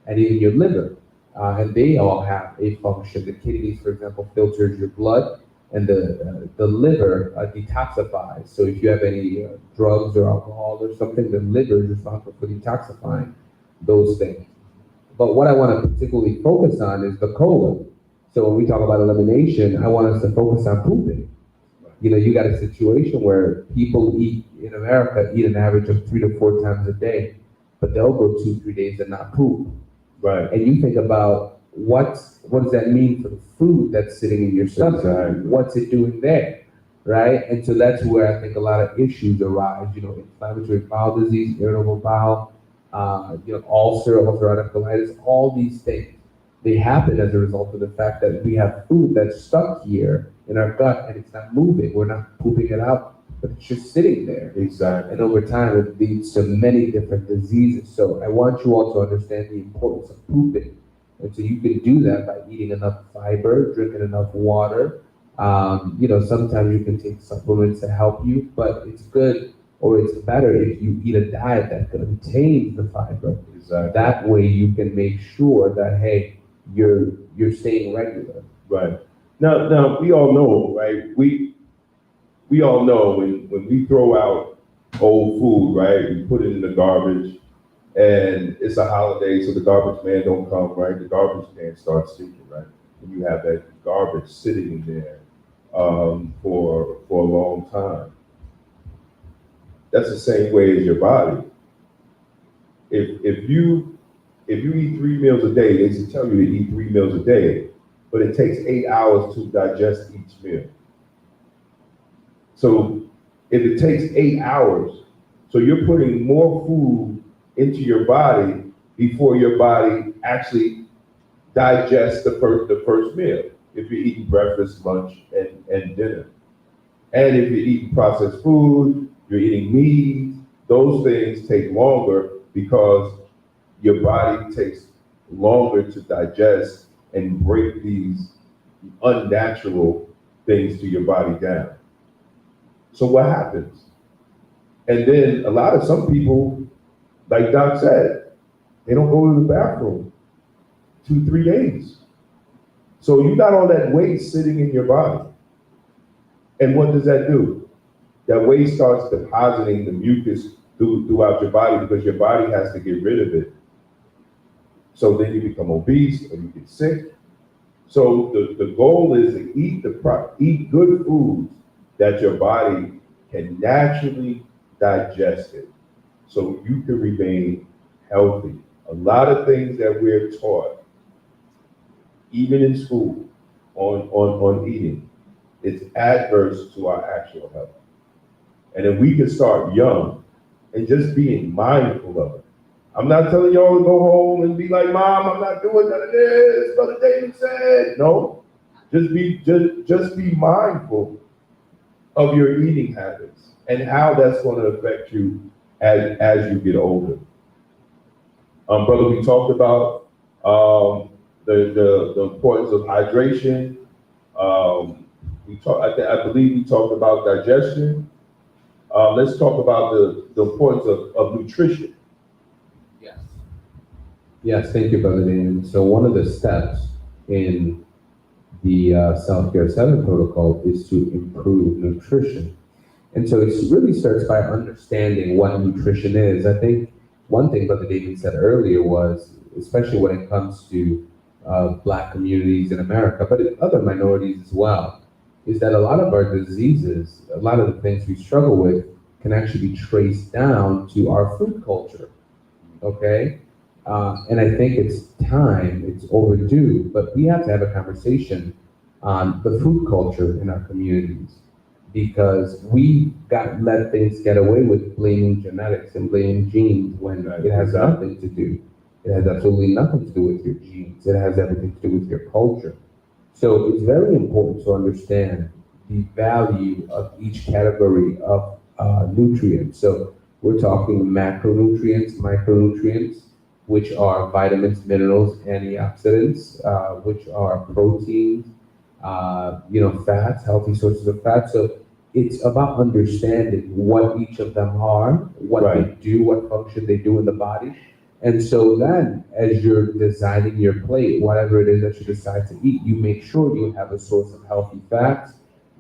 and even your liver, and they all have a function. The kidneys, for example, filters your blood, and the liver detoxifies. So if you have any drugs or alcohol or something, the liver is responsible for detoxifying those things. But what I want to particularly focus on is the colon. So when we talk about elimination, I want us to focus on pooping. You know, you got a situation where people in America eat an average of 3 to 4 times a day, but they'll go 2-3 days and not poop. Right. And you think about what does that mean for the food that's sitting in your stomach? Exactly. What's it doing there, right? And so that's where I think a lot of issues arise. You know, inflammatory bowel disease, irritable bowel, ulcerative colitis, all these things. They happen as a result of the fact that we have food that's stuck here in our gut and it's not moving. We're not pooping it out, but it's just sitting there. Exactly. And over time, it leads to many different diseases. So I want you all to understand the importance of pooping. And so you can do that by eating enough fiber, drinking enough water. Sometimes you can take supplements to help you, but it's good, or it's better if you eat a diet that contains the fiber. Exactly. That way you can make sure that, hey, you're staying regular. Right. Now, we all know, right? We all know when we throw out old food, right? We put it in the garbage, and it's a holiday, so the garbage man don't come, right? The garbage man starts stinking, right? And you have that garbage sitting in there for a long time. That's the same way as your body. If you eat 3 meals a day, they should tell you to eat 3 meals a day, but it takes 8 hours to digest each meal. So if it takes 8 hours, so you're putting more food into your body before your body actually digests the first meal. If you're eating breakfast, lunch, and dinner. And if you're eating processed food, you're eating meat, those things take longer because your body takes longer to digest and break these unnatural things to your body down. So what happens? And then some people, like Doc said, they don't go to the bathroom 2-3 days. So you got all that waste sitting in your body. And what does that do? That waste starts depositing the mucus throughout your body because your body has to get rid of it. So then you become obese or you get sick. So the goal is to eat good foods that your body can naturally digest it so you can remain healthy. A lot of things that we're taught, even in school, on eating, it's adverse to our actual health. And if we can start young and just being mindful of it. I'm not telling y'all to go home and be like, Mom, I'm not doing none of this, Brother Damon said. No, just be mindful of your eating habits and how that's going to affect you as you get older. Brother, we talked about the importance of hydration. I believe we talked about digestion. Let's talk about the importance of nutrition. Yes, thank you, Brother Damon. So one of the steps in the Self-Care 7 protocol is to improve nutrition. And so it really starts by understanding what nutrition is. I think one thing Brother Damon said earlier was, especially when it comes to Black communities in America, but in other minorities as well, is that a lot of our diseases, a lot of the things we struggle with can actually be traced down to our food culture, okay? And I think it's time, it's overdue, but we have to have a conversation on the food culture in our communities because we let things get away with blaming genetics and blaming genes when it has nothing to do. It has absolutely nothing to do with your genes. It has everything to do with your culture. So it's very important to understand the value of each category of nutrients. So we're talking macronutrients, micronutrients, which are vitamins, minerals, antioxidants, which are proteins, fats, healthy sources of fat. So it's about understanding what each of them are, what they do, what function they do in the body. And so then, as you're designing your plate, whatever it is that you decide to eat, you make sure you have a source of healthy fats,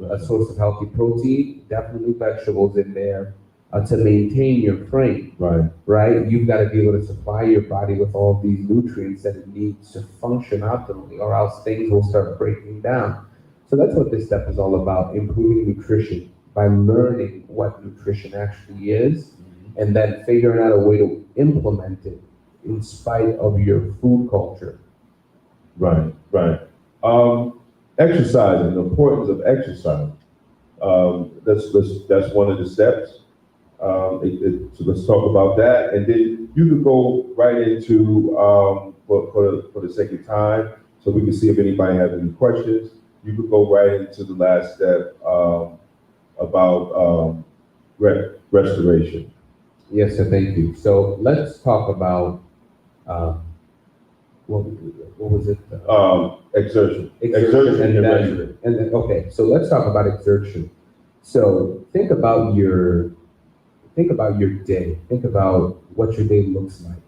a source of healthy protein, definitely vegetables in there, to maintain your frame, right? You've got to be able to supply your body with all these nutrients that it needs to function optimally, or else things will start breaking down. So that's what this step is all about, improving nutrition by learning what nutrition actually is, and then figuring out a way to implement it in spite of your food culture. Right. Exercising, the importance of exercise. That's one of the steps. So let's talk about that, and then you could go right into for the sake of time, so we can see if anybody has any questions. You could go right into the last step about restoration. Yes, sir. Thank you. So let's talk about what was it? Exertion. And then, okay. So let's talk about exertion. So think about your day. Think about what your day looks like.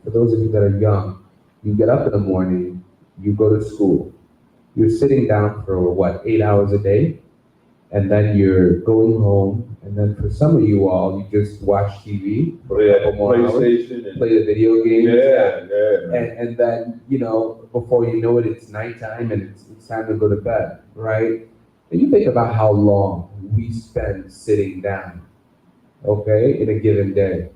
For those of you that are young, you get up in the morning, you go to school. you're sitting down for what, 8 hours a day? And then you're going home, and then for some of you all, you just watch TV for a couple more hours, PlayStation and play the video games. man. And then, before you know it, it's nighttime and it's time to go to bed, right? And you think about how long we spend sitting down, okay, in a given day.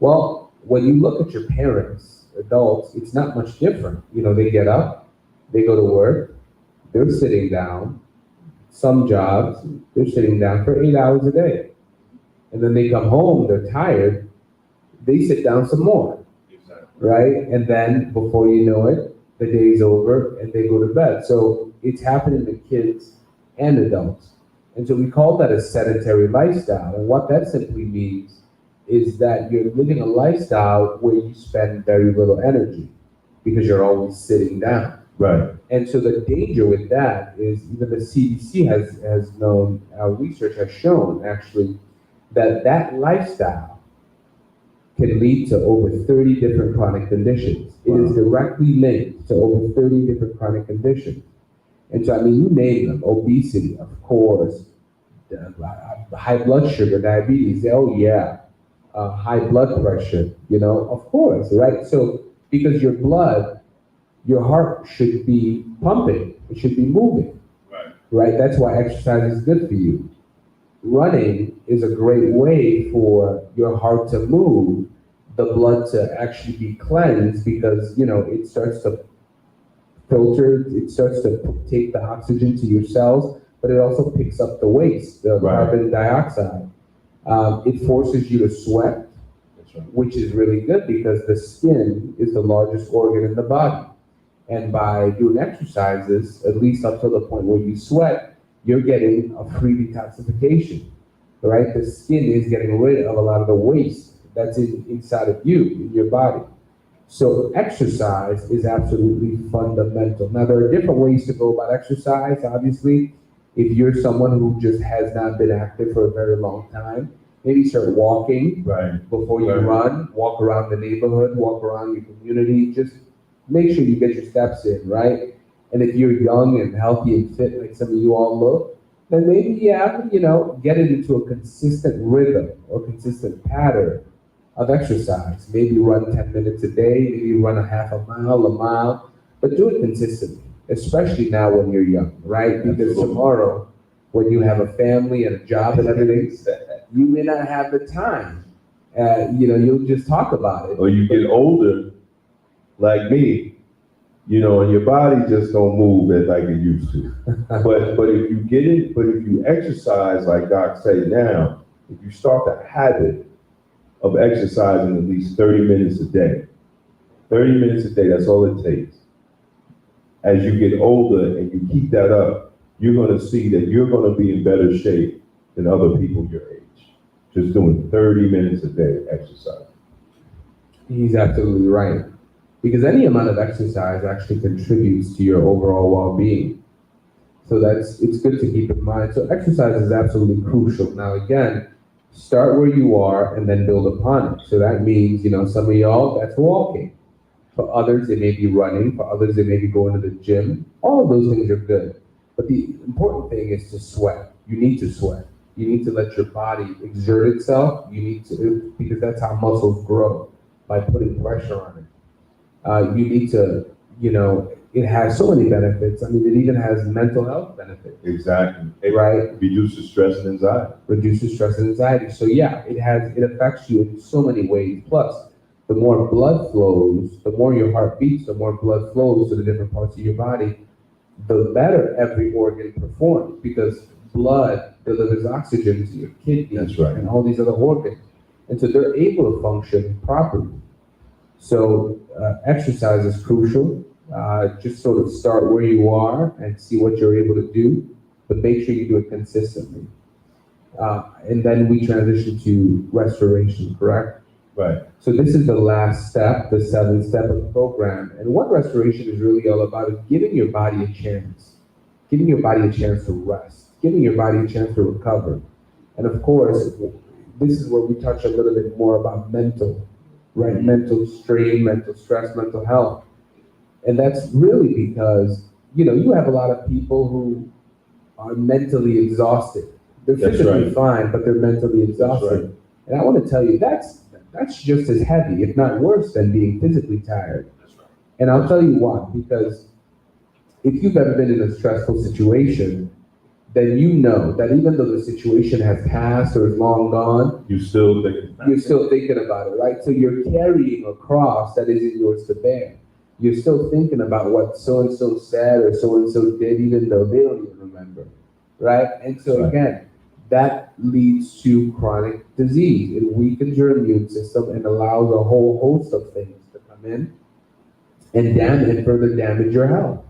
Well, when you look at your parents, adults, it's not much different. They get up, they go to work, they're sitting down. Some jobs, they're sitting down for 8 hours a day. And then they come home, they're tired, they sit down some more, Exactly. right? And then before you know it, the day's over and they go to bed. So it's happening to kids and adults. And so we call that a sedentary lifestyle. And what that simply means is that you're living a lifestyle where you spend very little energy because you're always sitting down. Right. And so the danger with that is even the CDC has known, research has shown actually, that lifestyle can lead to over 30 different chronic conditions. It is directly linked to over 30 different chronic conditions. And so, you name them, obesity, of course, high blood sugar, diabetes, oh yeah, high blood pressure, of course, right? So because your heart should be pumping, it should be moving, right? That's why exercise is good for you. Running is a great way for your heart to move, the blood to actually be cleansed because, it starts to filter, it starts to take the oxygen to your cells, but it also picks up the waste, the carbon dioxide. It forces you to sweat, which is really good because the skin is the largest organ in the body. And by doing exercises, at least up to the point where you sweat, you're getting a free detoxification, right? The skin is getting rid of a lot of the waste that's inside of you, in your body. So exercise is absolutely fundamental. Now, there are different ways to go about exercise. Obviously, if you're someone who just has not been active for a very long time, maybe start walking before you run, walk around the neighborhood, walk around your community, just make sure you get your steps in, right? And if you're young and healthy and fit like some of you all look, then maybe, get it into a consistent rhythm or consistent pattern of exercise. Maybe run 10 minutes a day, maybe run a half a mile, but do it consistently, especially now when you're young, right? Because tomorrow, when you have a family and a job and everything, you may not have the time. You'll just talk about it. Or you get older, like me, and your body just don't move as like it used to. But if you exercise like Doc say now, if you start the habit of exercising at least 30 minutes a day, that's all it takes. As you get older and you keep that up, you're gonna see that you're gonna be in better shape than other people your age. Just doing 30 minutes a day exercise. He's absolutely right. Because any amount of exercise actually contributes to your overall well-being. So it's good to keep in mind. So exercise is absolutely crucial. Now again, start where you are and then build upon it. So that means, some of y'all, that's walking. For others, it may be running. For others, it may be going to the gym. All of those things are good. But the important thing is to sweat. You need to sweat. You need to let your body exert itself. Because that's how muscles grow, by putting pressure on it. You need to, it has so many benefits. It even has mental health benefits. Exactly. It right? Reduces stress and anxiety. Reduces stress and anxiety. So yeah, it affects you in so many ways. Plus, the more blood flows, the more your heart beats, the more blood flows to the different parts of your body, the better every organ performs because blood delivers oxygen to your kidneys and all these other organs. And so they're able to function properly. So exercise is crucial. Just sort of start where you are and see what you're able to do, but make sure you do it consistently. And then we transition to restoration, correct? Right. So this is the last step, the 7th step of the program. And what restoration is really all about is giving your body a chance to rest, giving your body a chance to recover. And of course, this is where we touch a little bit more about mental, right? Mental strain, mental stress, mental health. And that's really because you have a lot of people who are mentally exhausted. They're That's physically right. fine, but they're mentally exhausted. right. And I want to tell you, that's just as heavy, if not worse, than being physically tired. That's right. And I'll tell you why, because if you've ever been in a stressful situation, then you know that even though the situation has passed or is long gone, You still think you're still thinking about it, right? So you're carrying a cross that isn't yours to bear. You're still thinking about what so-and-so said or so-and-so did, even though they don't even remember, right? And so Right. again, that leads to chronic disease. It weakens your immune system and allows a whole host of things to come in and further damage your health,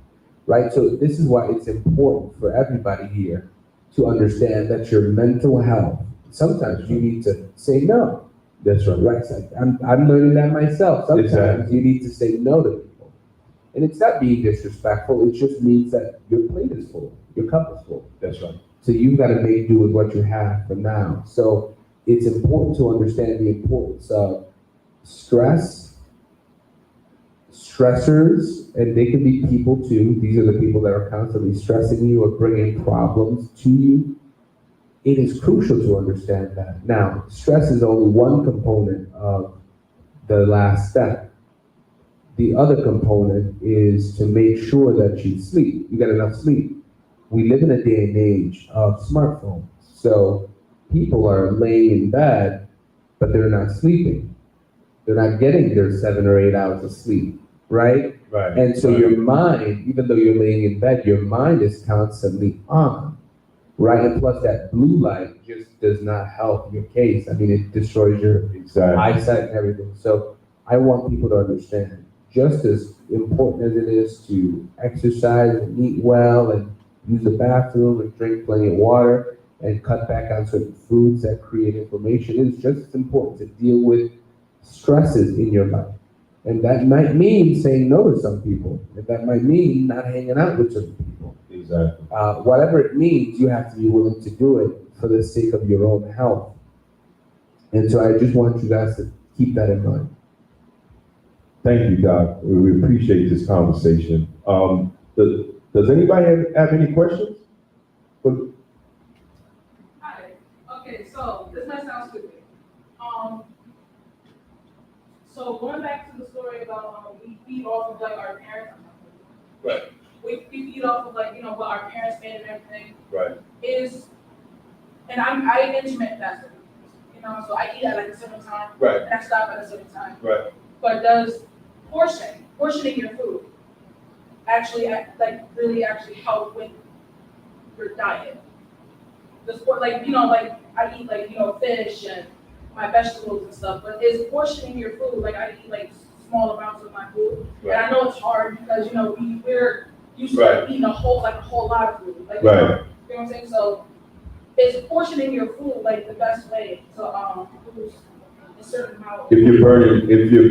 right? So this is why it's important for everybody here to understand that your mental health, sometimes you need to say no. That's right. Right, so I'm learning that myself. Sometimes Exactly. you need to say no to people. And it's not being disrespectful, it just means that your plate is full, your cup is full. That's right. So you've got to make do with what you have for now. So it's important to understand the importance of stress, stressors, and they can be people too. These are the people that are constantly stressing you or bringing problems to you. It is crucial to understand that. Now, stress is only one component of the last step. The other component is to make sure that you sleep. You get enough sleep. We live in a day and age of smartphones. So people are laying in bed, but they're not sleeping. They're not getting their 7 or 8 hours of sleep, right? Right. And so right. your mind, even though you're laying in bed, your mind is constantly on, right? And plus that blue light just does not help your case. I mean, it destroys your Exactly. eyesight and everything. So I want people to understand, just as important as it is to exercise and eat well and use the bathroom and drink plenty of water and cut back on certain foods that create inflammation, it's just as important to deal with stresses in your life. And that might mean saying no to some people. And that might mean not hanging out with certain people. Exactly. Whatever it means, you have to be willing to do it for the sake of your own health. And so I just want you guys to keep that in mind. Thank you, Doc. We appreciate this conversation. Does anybody have any questions? Hi. Okay, so this might sound stupid. So going back to the story about we feed off of like our parents. Right. We feed off of like what our parents made and everything. Right. And I intermittent fasting. So I eat at like a certain time. Right. And I stop at a certain time. Right. But does portioning your food actually really actually help with your diet? The sport, I eat fish and my vegetables and stuff, but is portioning your food, I eat small amounts of my food. Right. And I know it's hard because we're used Right. to eating a whole lot of food. Right. You know what I'm saying? So is portioning your food the best way to lose a certain amount? If you're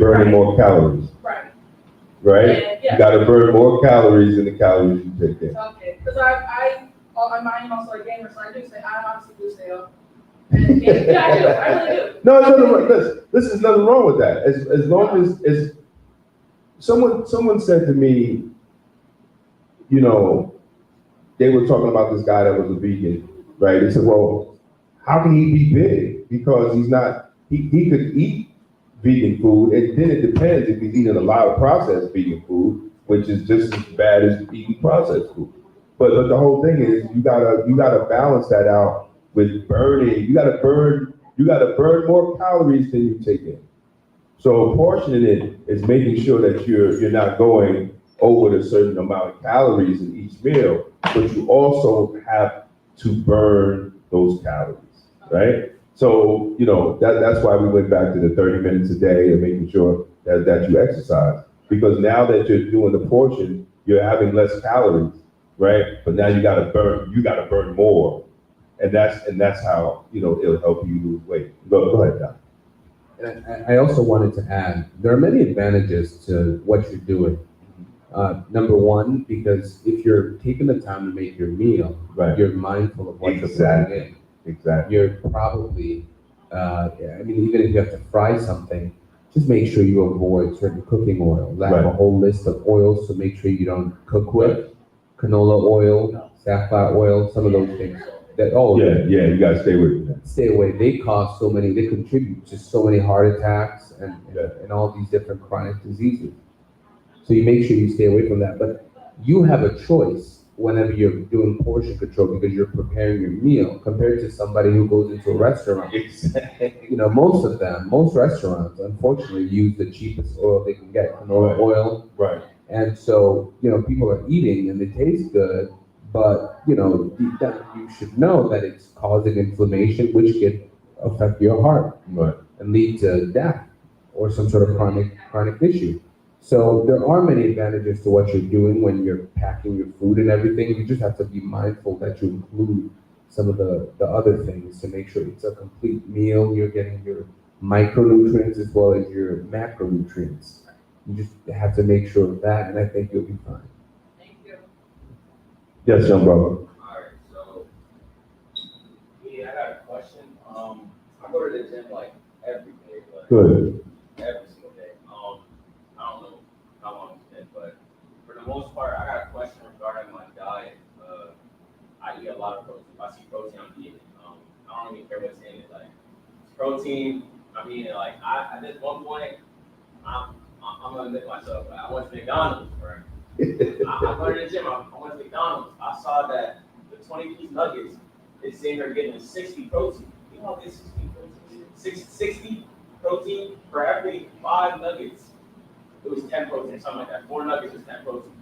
burning Right. more calories, Right. right? And, yeah. You got to burn more calories than the calories you take in. Okay, because I also a gamer, so I do say, I honestly do stay up. And yeah, I do, I really do. No, it's nothing wrong. This is nothing wrong with that. As long as someone said to me, they were talking about this guy that was a vegan, right? They said, well, how can he be big? Because he could eat vegan food, and then it depends if he's eating a lot of processed vegan food, which is just as bad as eating processed food. But the whole thing is you gotta balance that out with burning. You gotta burn more calories than you take in. So portioning it is making sure that you're not going over a certain amount of calories in each meal, but you also have to burn those calories, right? So, that's why we went back to the 30 minutes a day and making sure that you exercise. Because now that you're doing the portion, you're having less calories, right? But now you gotta burn more. And that's how, it'll help you lose weight. Go ahead, Don. And I also wanted to add, there are many advantages to what you're doing. Number one, because if you're taking the time to make your meal, Right. you're mindful of what Exactly. you're putting in. Exactly. You're probably, even if you have to fry something, just make sure you avoid certain cooking oils. I have a Right. whole list of oils to make sure you don't cook with. canola oil, safflower oil, some of those things. That Yeah, you gotta stay with it. stay away. They cause so many. They contribute to so many heart attacks and all these different chronic diseases. So you make sure you stay away from that. But you have a choice whenever you're doing portion control because you're preparing your meal compared to somebody who goes into a restaurant. You know, most restaurants, unfortunately, use the cheapest oil they can get, canola oil. Right. And so, you know, people are eating and they taste good, but, you know, deep down you should know that it's causing inflammation, which can affect your heart Right. and lead to death or some sort of chronic issue. So there are many advantages to what you're doing when you're packing your food and everything. You just have to be mindful that you include some of the other things to make sure it's a complete meal. You're getting your micronutrients as well as your macronutrients. You just have to make sure of that, and I think you'll be fine. Thank you. Yes, young brother. Alright, so, yeah, I got a question. I go to the gym like every day, like Good. every single day. I don't know how long it's been, but for the most part, I got a question regarding my diet. I eat a lot of protein. If I see protein, I'm eating it. I don't even care what's in it. Like, it's protein, I'm eating it. Like, at this one point, I'm gonna admit myself. Like, I went to McDonald's, right? I went to the gym. I went to McDonald's. I saw that the 20-piece nuggets is saying they're getting 60 protein. You know what this 60 protein is? 60 protein for every 5 nuggets. It was 10 protein, something like that. 4 nuggets is 10 protein.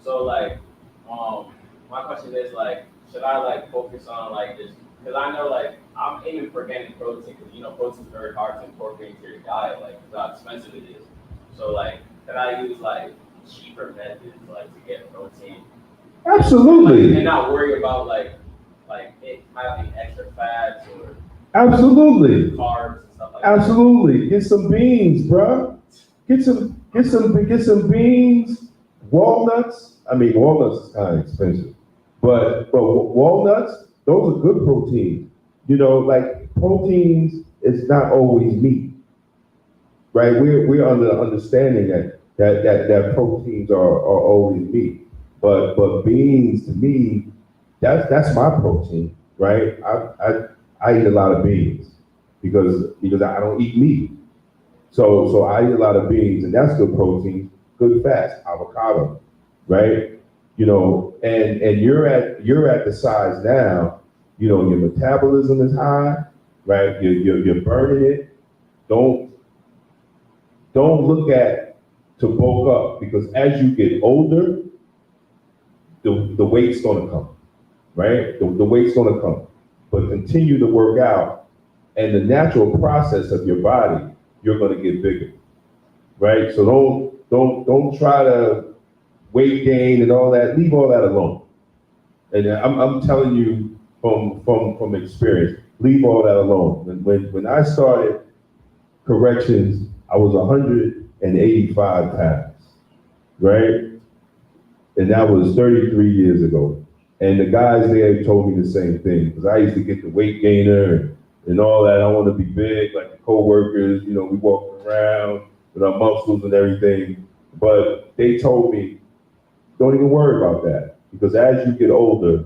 So like, my question is like, should I like focus on like this? Because I know like I'm aiming for getting protein because you know protein is very hard to incorporate into your diet, like how expensive it is. So like, can I use like cheaper methods like to get protein? Absolutely. And not worry about like it having extra fats or Absolutely. carbs and stuff like Absolutely. Get some beans, bruh. Get some beans, walnuts. I mean, walnuts is kind of expensive, but walnuts, those are good proteins. You know, like proteins is not always meat, right? We're under the understanding that proteins are always meat, but beans to me, that's my protein, right? I eat a lot of beans because I don't eat meat. So I eat a lot of beans, and that's good protein, good fats, avocado, right? You know, and you're at the size now, you know, your metabolism is high, right? You're burning it. Don't look at to bulk up because as you get older, the weight's gonna come, right? The weight's gonna come, but continue to work out, and the natural process of your body, you're gonna get bigger, right? So don't try to weight gain and all that. Leave all that alone. And I'm telling you from experience, leave all that alone. When I started corrections, I was 185 pounds, right? And that was 33 years ago. And the guys there told me the same thing because I used to get the weight gainer and all that. I want to be big like the co-workers, you know, we walk around with our muscles and everything. But they told me, don't even worry about that because as you get older,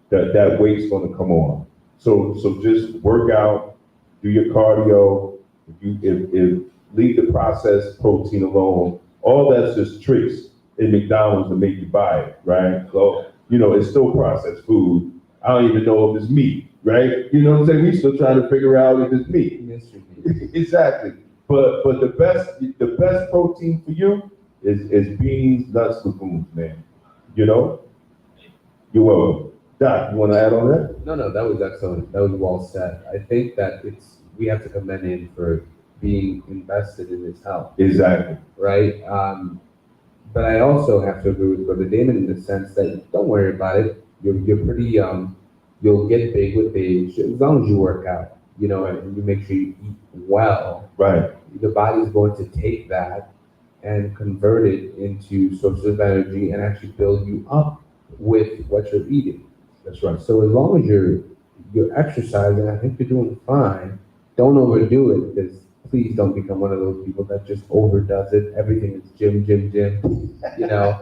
that weight's going to come on. So just work out, do your cardio. If leave the processed protein alone, all that's just tricks in McDonald's to make you buy it, right? So, you know, it's still processed food. I don't even know if it's meat, right? You know what I'm saying? We still trying to figure out if it's meat. Exactly. But the best protein for you is beans, nuts, legumes, man. You know? You're welcome. Doc, you want to add on that? No, that was excellent. That was well said. I think that we have to commend him for being invested in his health. Exactly. Right? But I also have to agree with Brother Damon in the sense that don't worry about it. You're pretty young. You'll get big with age as long as you work out, you know, and you make sure you eat well. Right. The body's going to take that and convert it into sources of energy and actually build you up with what you're eating. That's right. So as long as you're exercising, I think you're doing fine. Don't overdo it because please don't become one of those people that just overdoes it. Everything is gym, you know.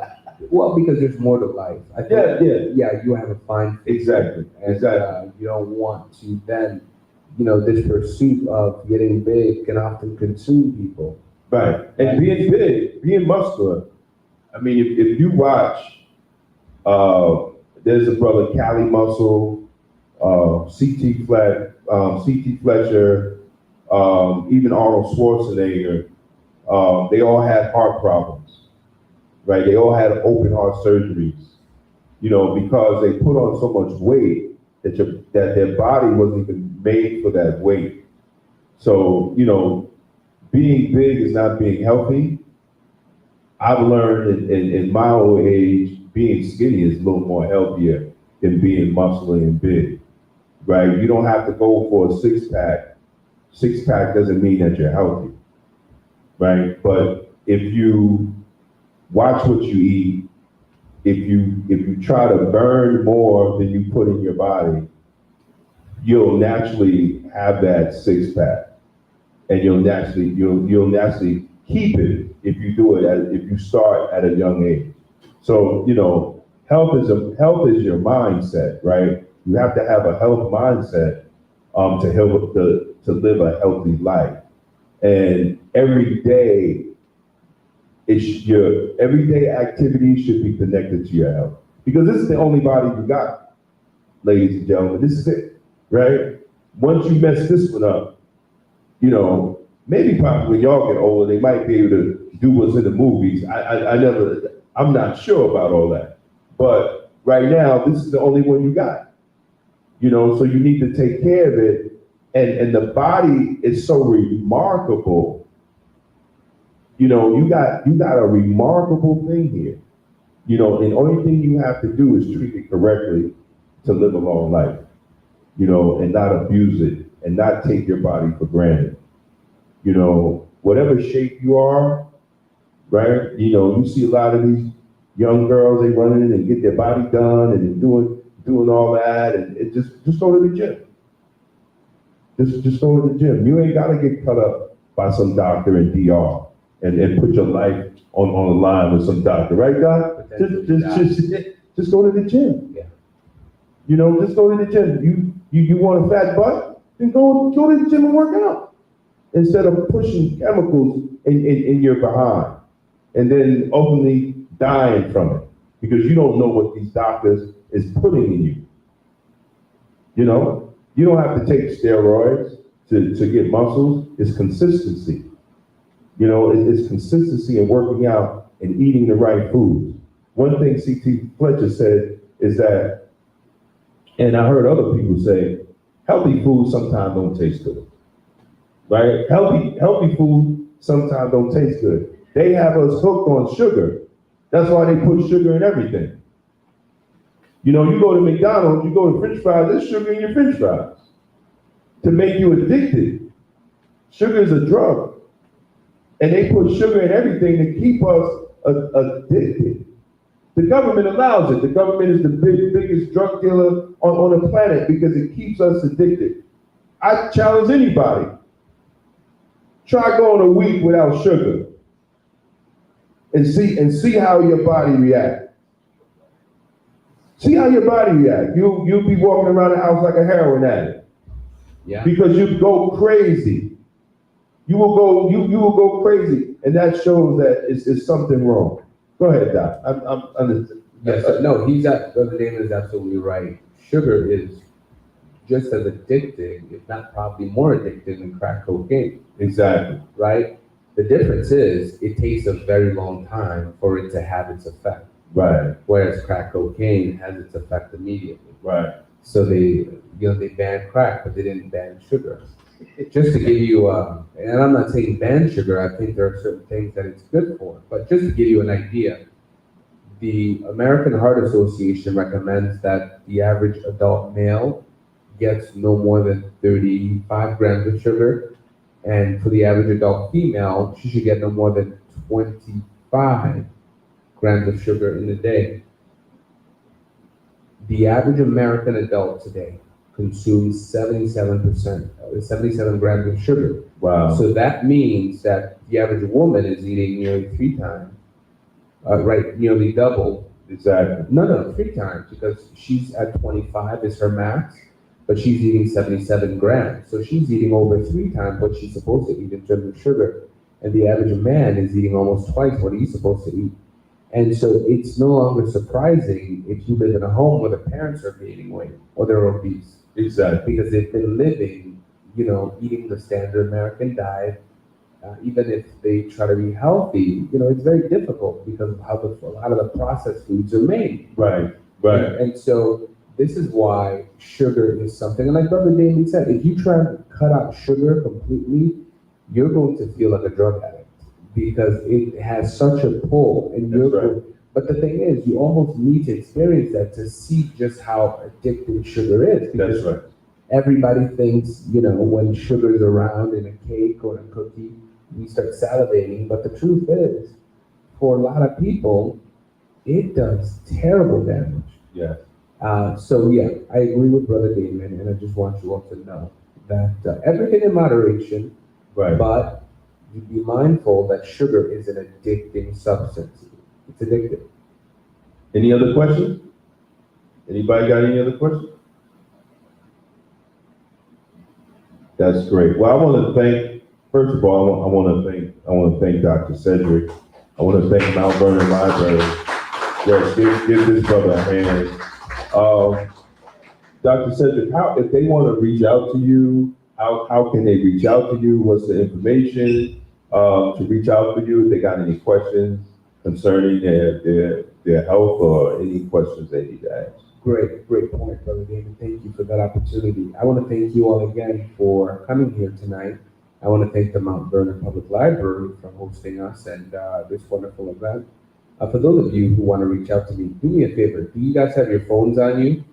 Well, because there's more to life. I think, yeah, you have a fine Exactly, and exactly. you don't want to then, this pursuit of getting big can often consume people. Right. And being big, being muscular. I mean, if you watch, there's a brother, Cali Muscle, CT Fletcher, even Arnold Schwarzenegger, they all had heart problems, right? They all had open heart surgeries, because they put on so much weight that their body wasn't even made for that weight. So, being big is not being healthy. I've learned in my old age, being skinny is a little more healthier than being muscly and big, right? You don't have to go for a six-pack. Six-pack doesn't mean that you're healthy, right? But if you watch what you eat, if you try to burn more than you put in your body, you'll naturally have that six-pack, and you'll naturally keep it if you start at a young age. So health is your mindset, right? You have to have a health mindset to live a healthy life, and everyday activity should be connected to your health, because this is the only body you got, ladies and gentlemen. This is it, right? Once you mess this one up, maybe probably when y'all get older, they might be able to do what's in the movies. I'm not sure about all that. But right now, this is the only one you got. So you need to take care of it. And the body is so remarkable. You got a remarkable thing here. And the only thing you have to do is treat it correctly to live a long life, and not abuse it and not take your body for granted. Whatever shape you are, right? You see a lot of these young girls, they run in and get their body done and doing all that, and it just go to the gym. Just go to the gym. You ain't gotta get cut up by some doctor in DR and put your life on the line with some doctor, right, Doc? Just go to the gym. Yeah. Just go to the gym. You want a fat butt? Then go to the gym and work out, instead of pushing chemicals in your behind and then ultimately dying from it, because you don't know what these doctors is putting in you. You don't have to take steroids to get muscles. It's consistency. It's consistency in working out and eating the right foods. One thing CT Fletcher said is that, and I heard other people say, healthy food sometimes don't taste good. Right? Healthy food sometimes don't taste good. They have us hooked on sugar. That's why they put sugar in everything. You go to McDonald's, you go to French fries, there's sugar in your French fries to make you addicted. Sugar is a drug. And they put sugar in everything to keep us addicted. The government allows it. The government is the biggest drug dealer on the planet because it keeps us addicted. I challenge anybody. Try going a week without sugar and see how your body reacts. See how your body reacts. You'll be walking around the house like a heroin addict. Yeah. Because you go crazy. You will go crazy, and that shows that it's something wrong. Go ahead, Doc. Yes, no, Brother Damon is absolutely right. Sugar is just as addicting, if not probably more addictive than crack cocaine. Exactly. Right? The difference is it takes a very long time for it to have its effect. Right. Whereas crack cocaine has its effect immediately. Right. So they banned crack, but they didn't ban sugar. Just to give you, and I'm not saying ban sugar, I think there are certain things that it's good for, but just to give you an idea, the American Heart Association recommends that the average adult male gets no more than 35 grams of sugar, and for the average adult female, she should get no more than 25 grams of sugar in a day. The average American adult today consumes 77 grams of sugar. Wow. So that means that the average woman is eating nearly 3 times right, nearly double. Exactly. No, 3 times, because she's at 25 is her max, but she's eating 77 grams. So she's eating over 3 times what she's supposed to eat in terms of sugar. And the average man is eating almost twice what he's supposed to eat. And so it's no longer surprising if you live in a home where the parents are gaining weight or they're obese, Exactly. because they've been living, eating the standard American diet. Even if they try to be healthy, it's very difficult because of how a lot of the processed foods are made. Right. Right. And so this is why sugar is something, and like Brother Damon said, if you try to cut out sugar completely, you're going to feel like a drug addict because it has such a pull, and That's right. But the thing is, you almost need to experience that to see just how addictive sugar is. That's right. Everybody thinks, when sugar's around in a cake or a cookie, we start salivating. But the truth is, for a lot of people, it does terrible damage. Yeah. So yeah, I agree with Brother Damon, and I just want you all to know that everything in moderation, Right. but you be mindful that sugar is an addicting substance. It's addictive. Any other questions? Anybody got any other questions? That's great. Well, I want to thank, first of all, I want to thank Dr. Cedrick. I want to thank Mount Vernon Library. Yes, give this brother a hand. Dr. Cedrick, if they want to reach out to you, how can they reach out to you? What's the information to reach out to you? If they got any questions concerning their health or any questions they need to ask? Great point, Brother David. Thank you for that opportunity. I want to thank you all again for coming here tonight. I want to thank the Mount Vernon Public Library for hosting us and this wonderful event. For those of you who want to reach out to me, do me a favor. Do you guys have your phones on you?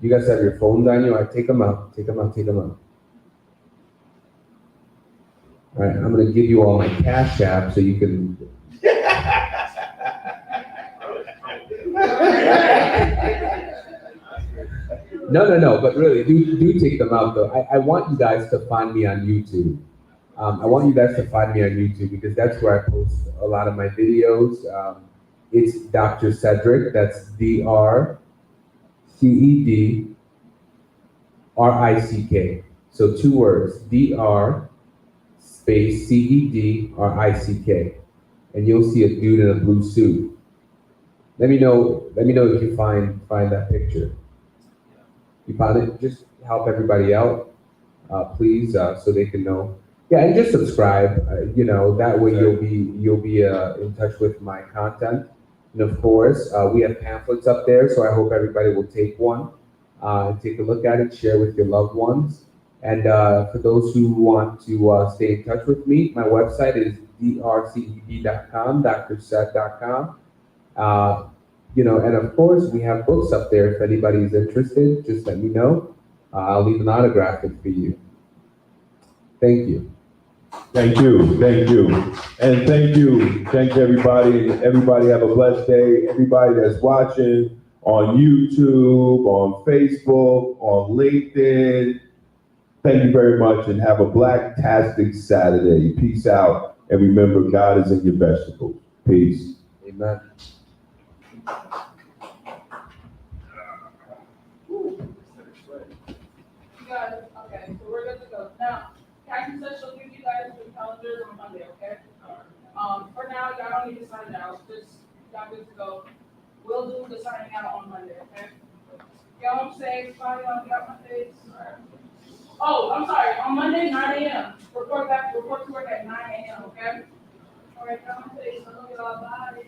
You guys have your phones on you? All right, take them out. Take them out. All right, I'm going to give you all my Cash App so you can. No, but really, do take them out though. I want you guys to find me on YouTube. I want you guys to find me on YouTube because that's where I post a lot of my videos. It's Dr. Cedrick, that's DrCedrick. So 2 words, Dr space Cedrick. And you'll see a dude in a blue suit. Let me know if you find that picture. You found it? Just help everybody out, please, so they can know. Yeah, and just subscribe. That way you'll be in touch with my content. And of course, we have pamphlets up there, so I hope everybody will take one, take a look at it, share with your loved ones. And for those who want to stay in touch with me, my website is drced.com, drced.com. And of course, we have books up there. If anybody's interested, just let me know. I'll leave an autograph for you. Thank you. Thank you. And thank everybody. Everybody have a blessed day. Everybody that's watching on YouTube, on Facebook, on LinkedIn, thank you very much and have a black-tastic Saturday. Peace out. And remember, God is in your vegetables. Peace. Amen. Okay, so we're good to go. Now, Captain said she'll give you guys the calendars on Monday, okay? For now, y'all don't need to sign out, just, y'all good to go. We'll do the signing out on Monday, okay? Y'all want to say, signing out Mondays? Oh, I'm sorry, on Monday, 9 a.m. Report to work at 9 a.m., okay? All right, y'all, so look at all, bye.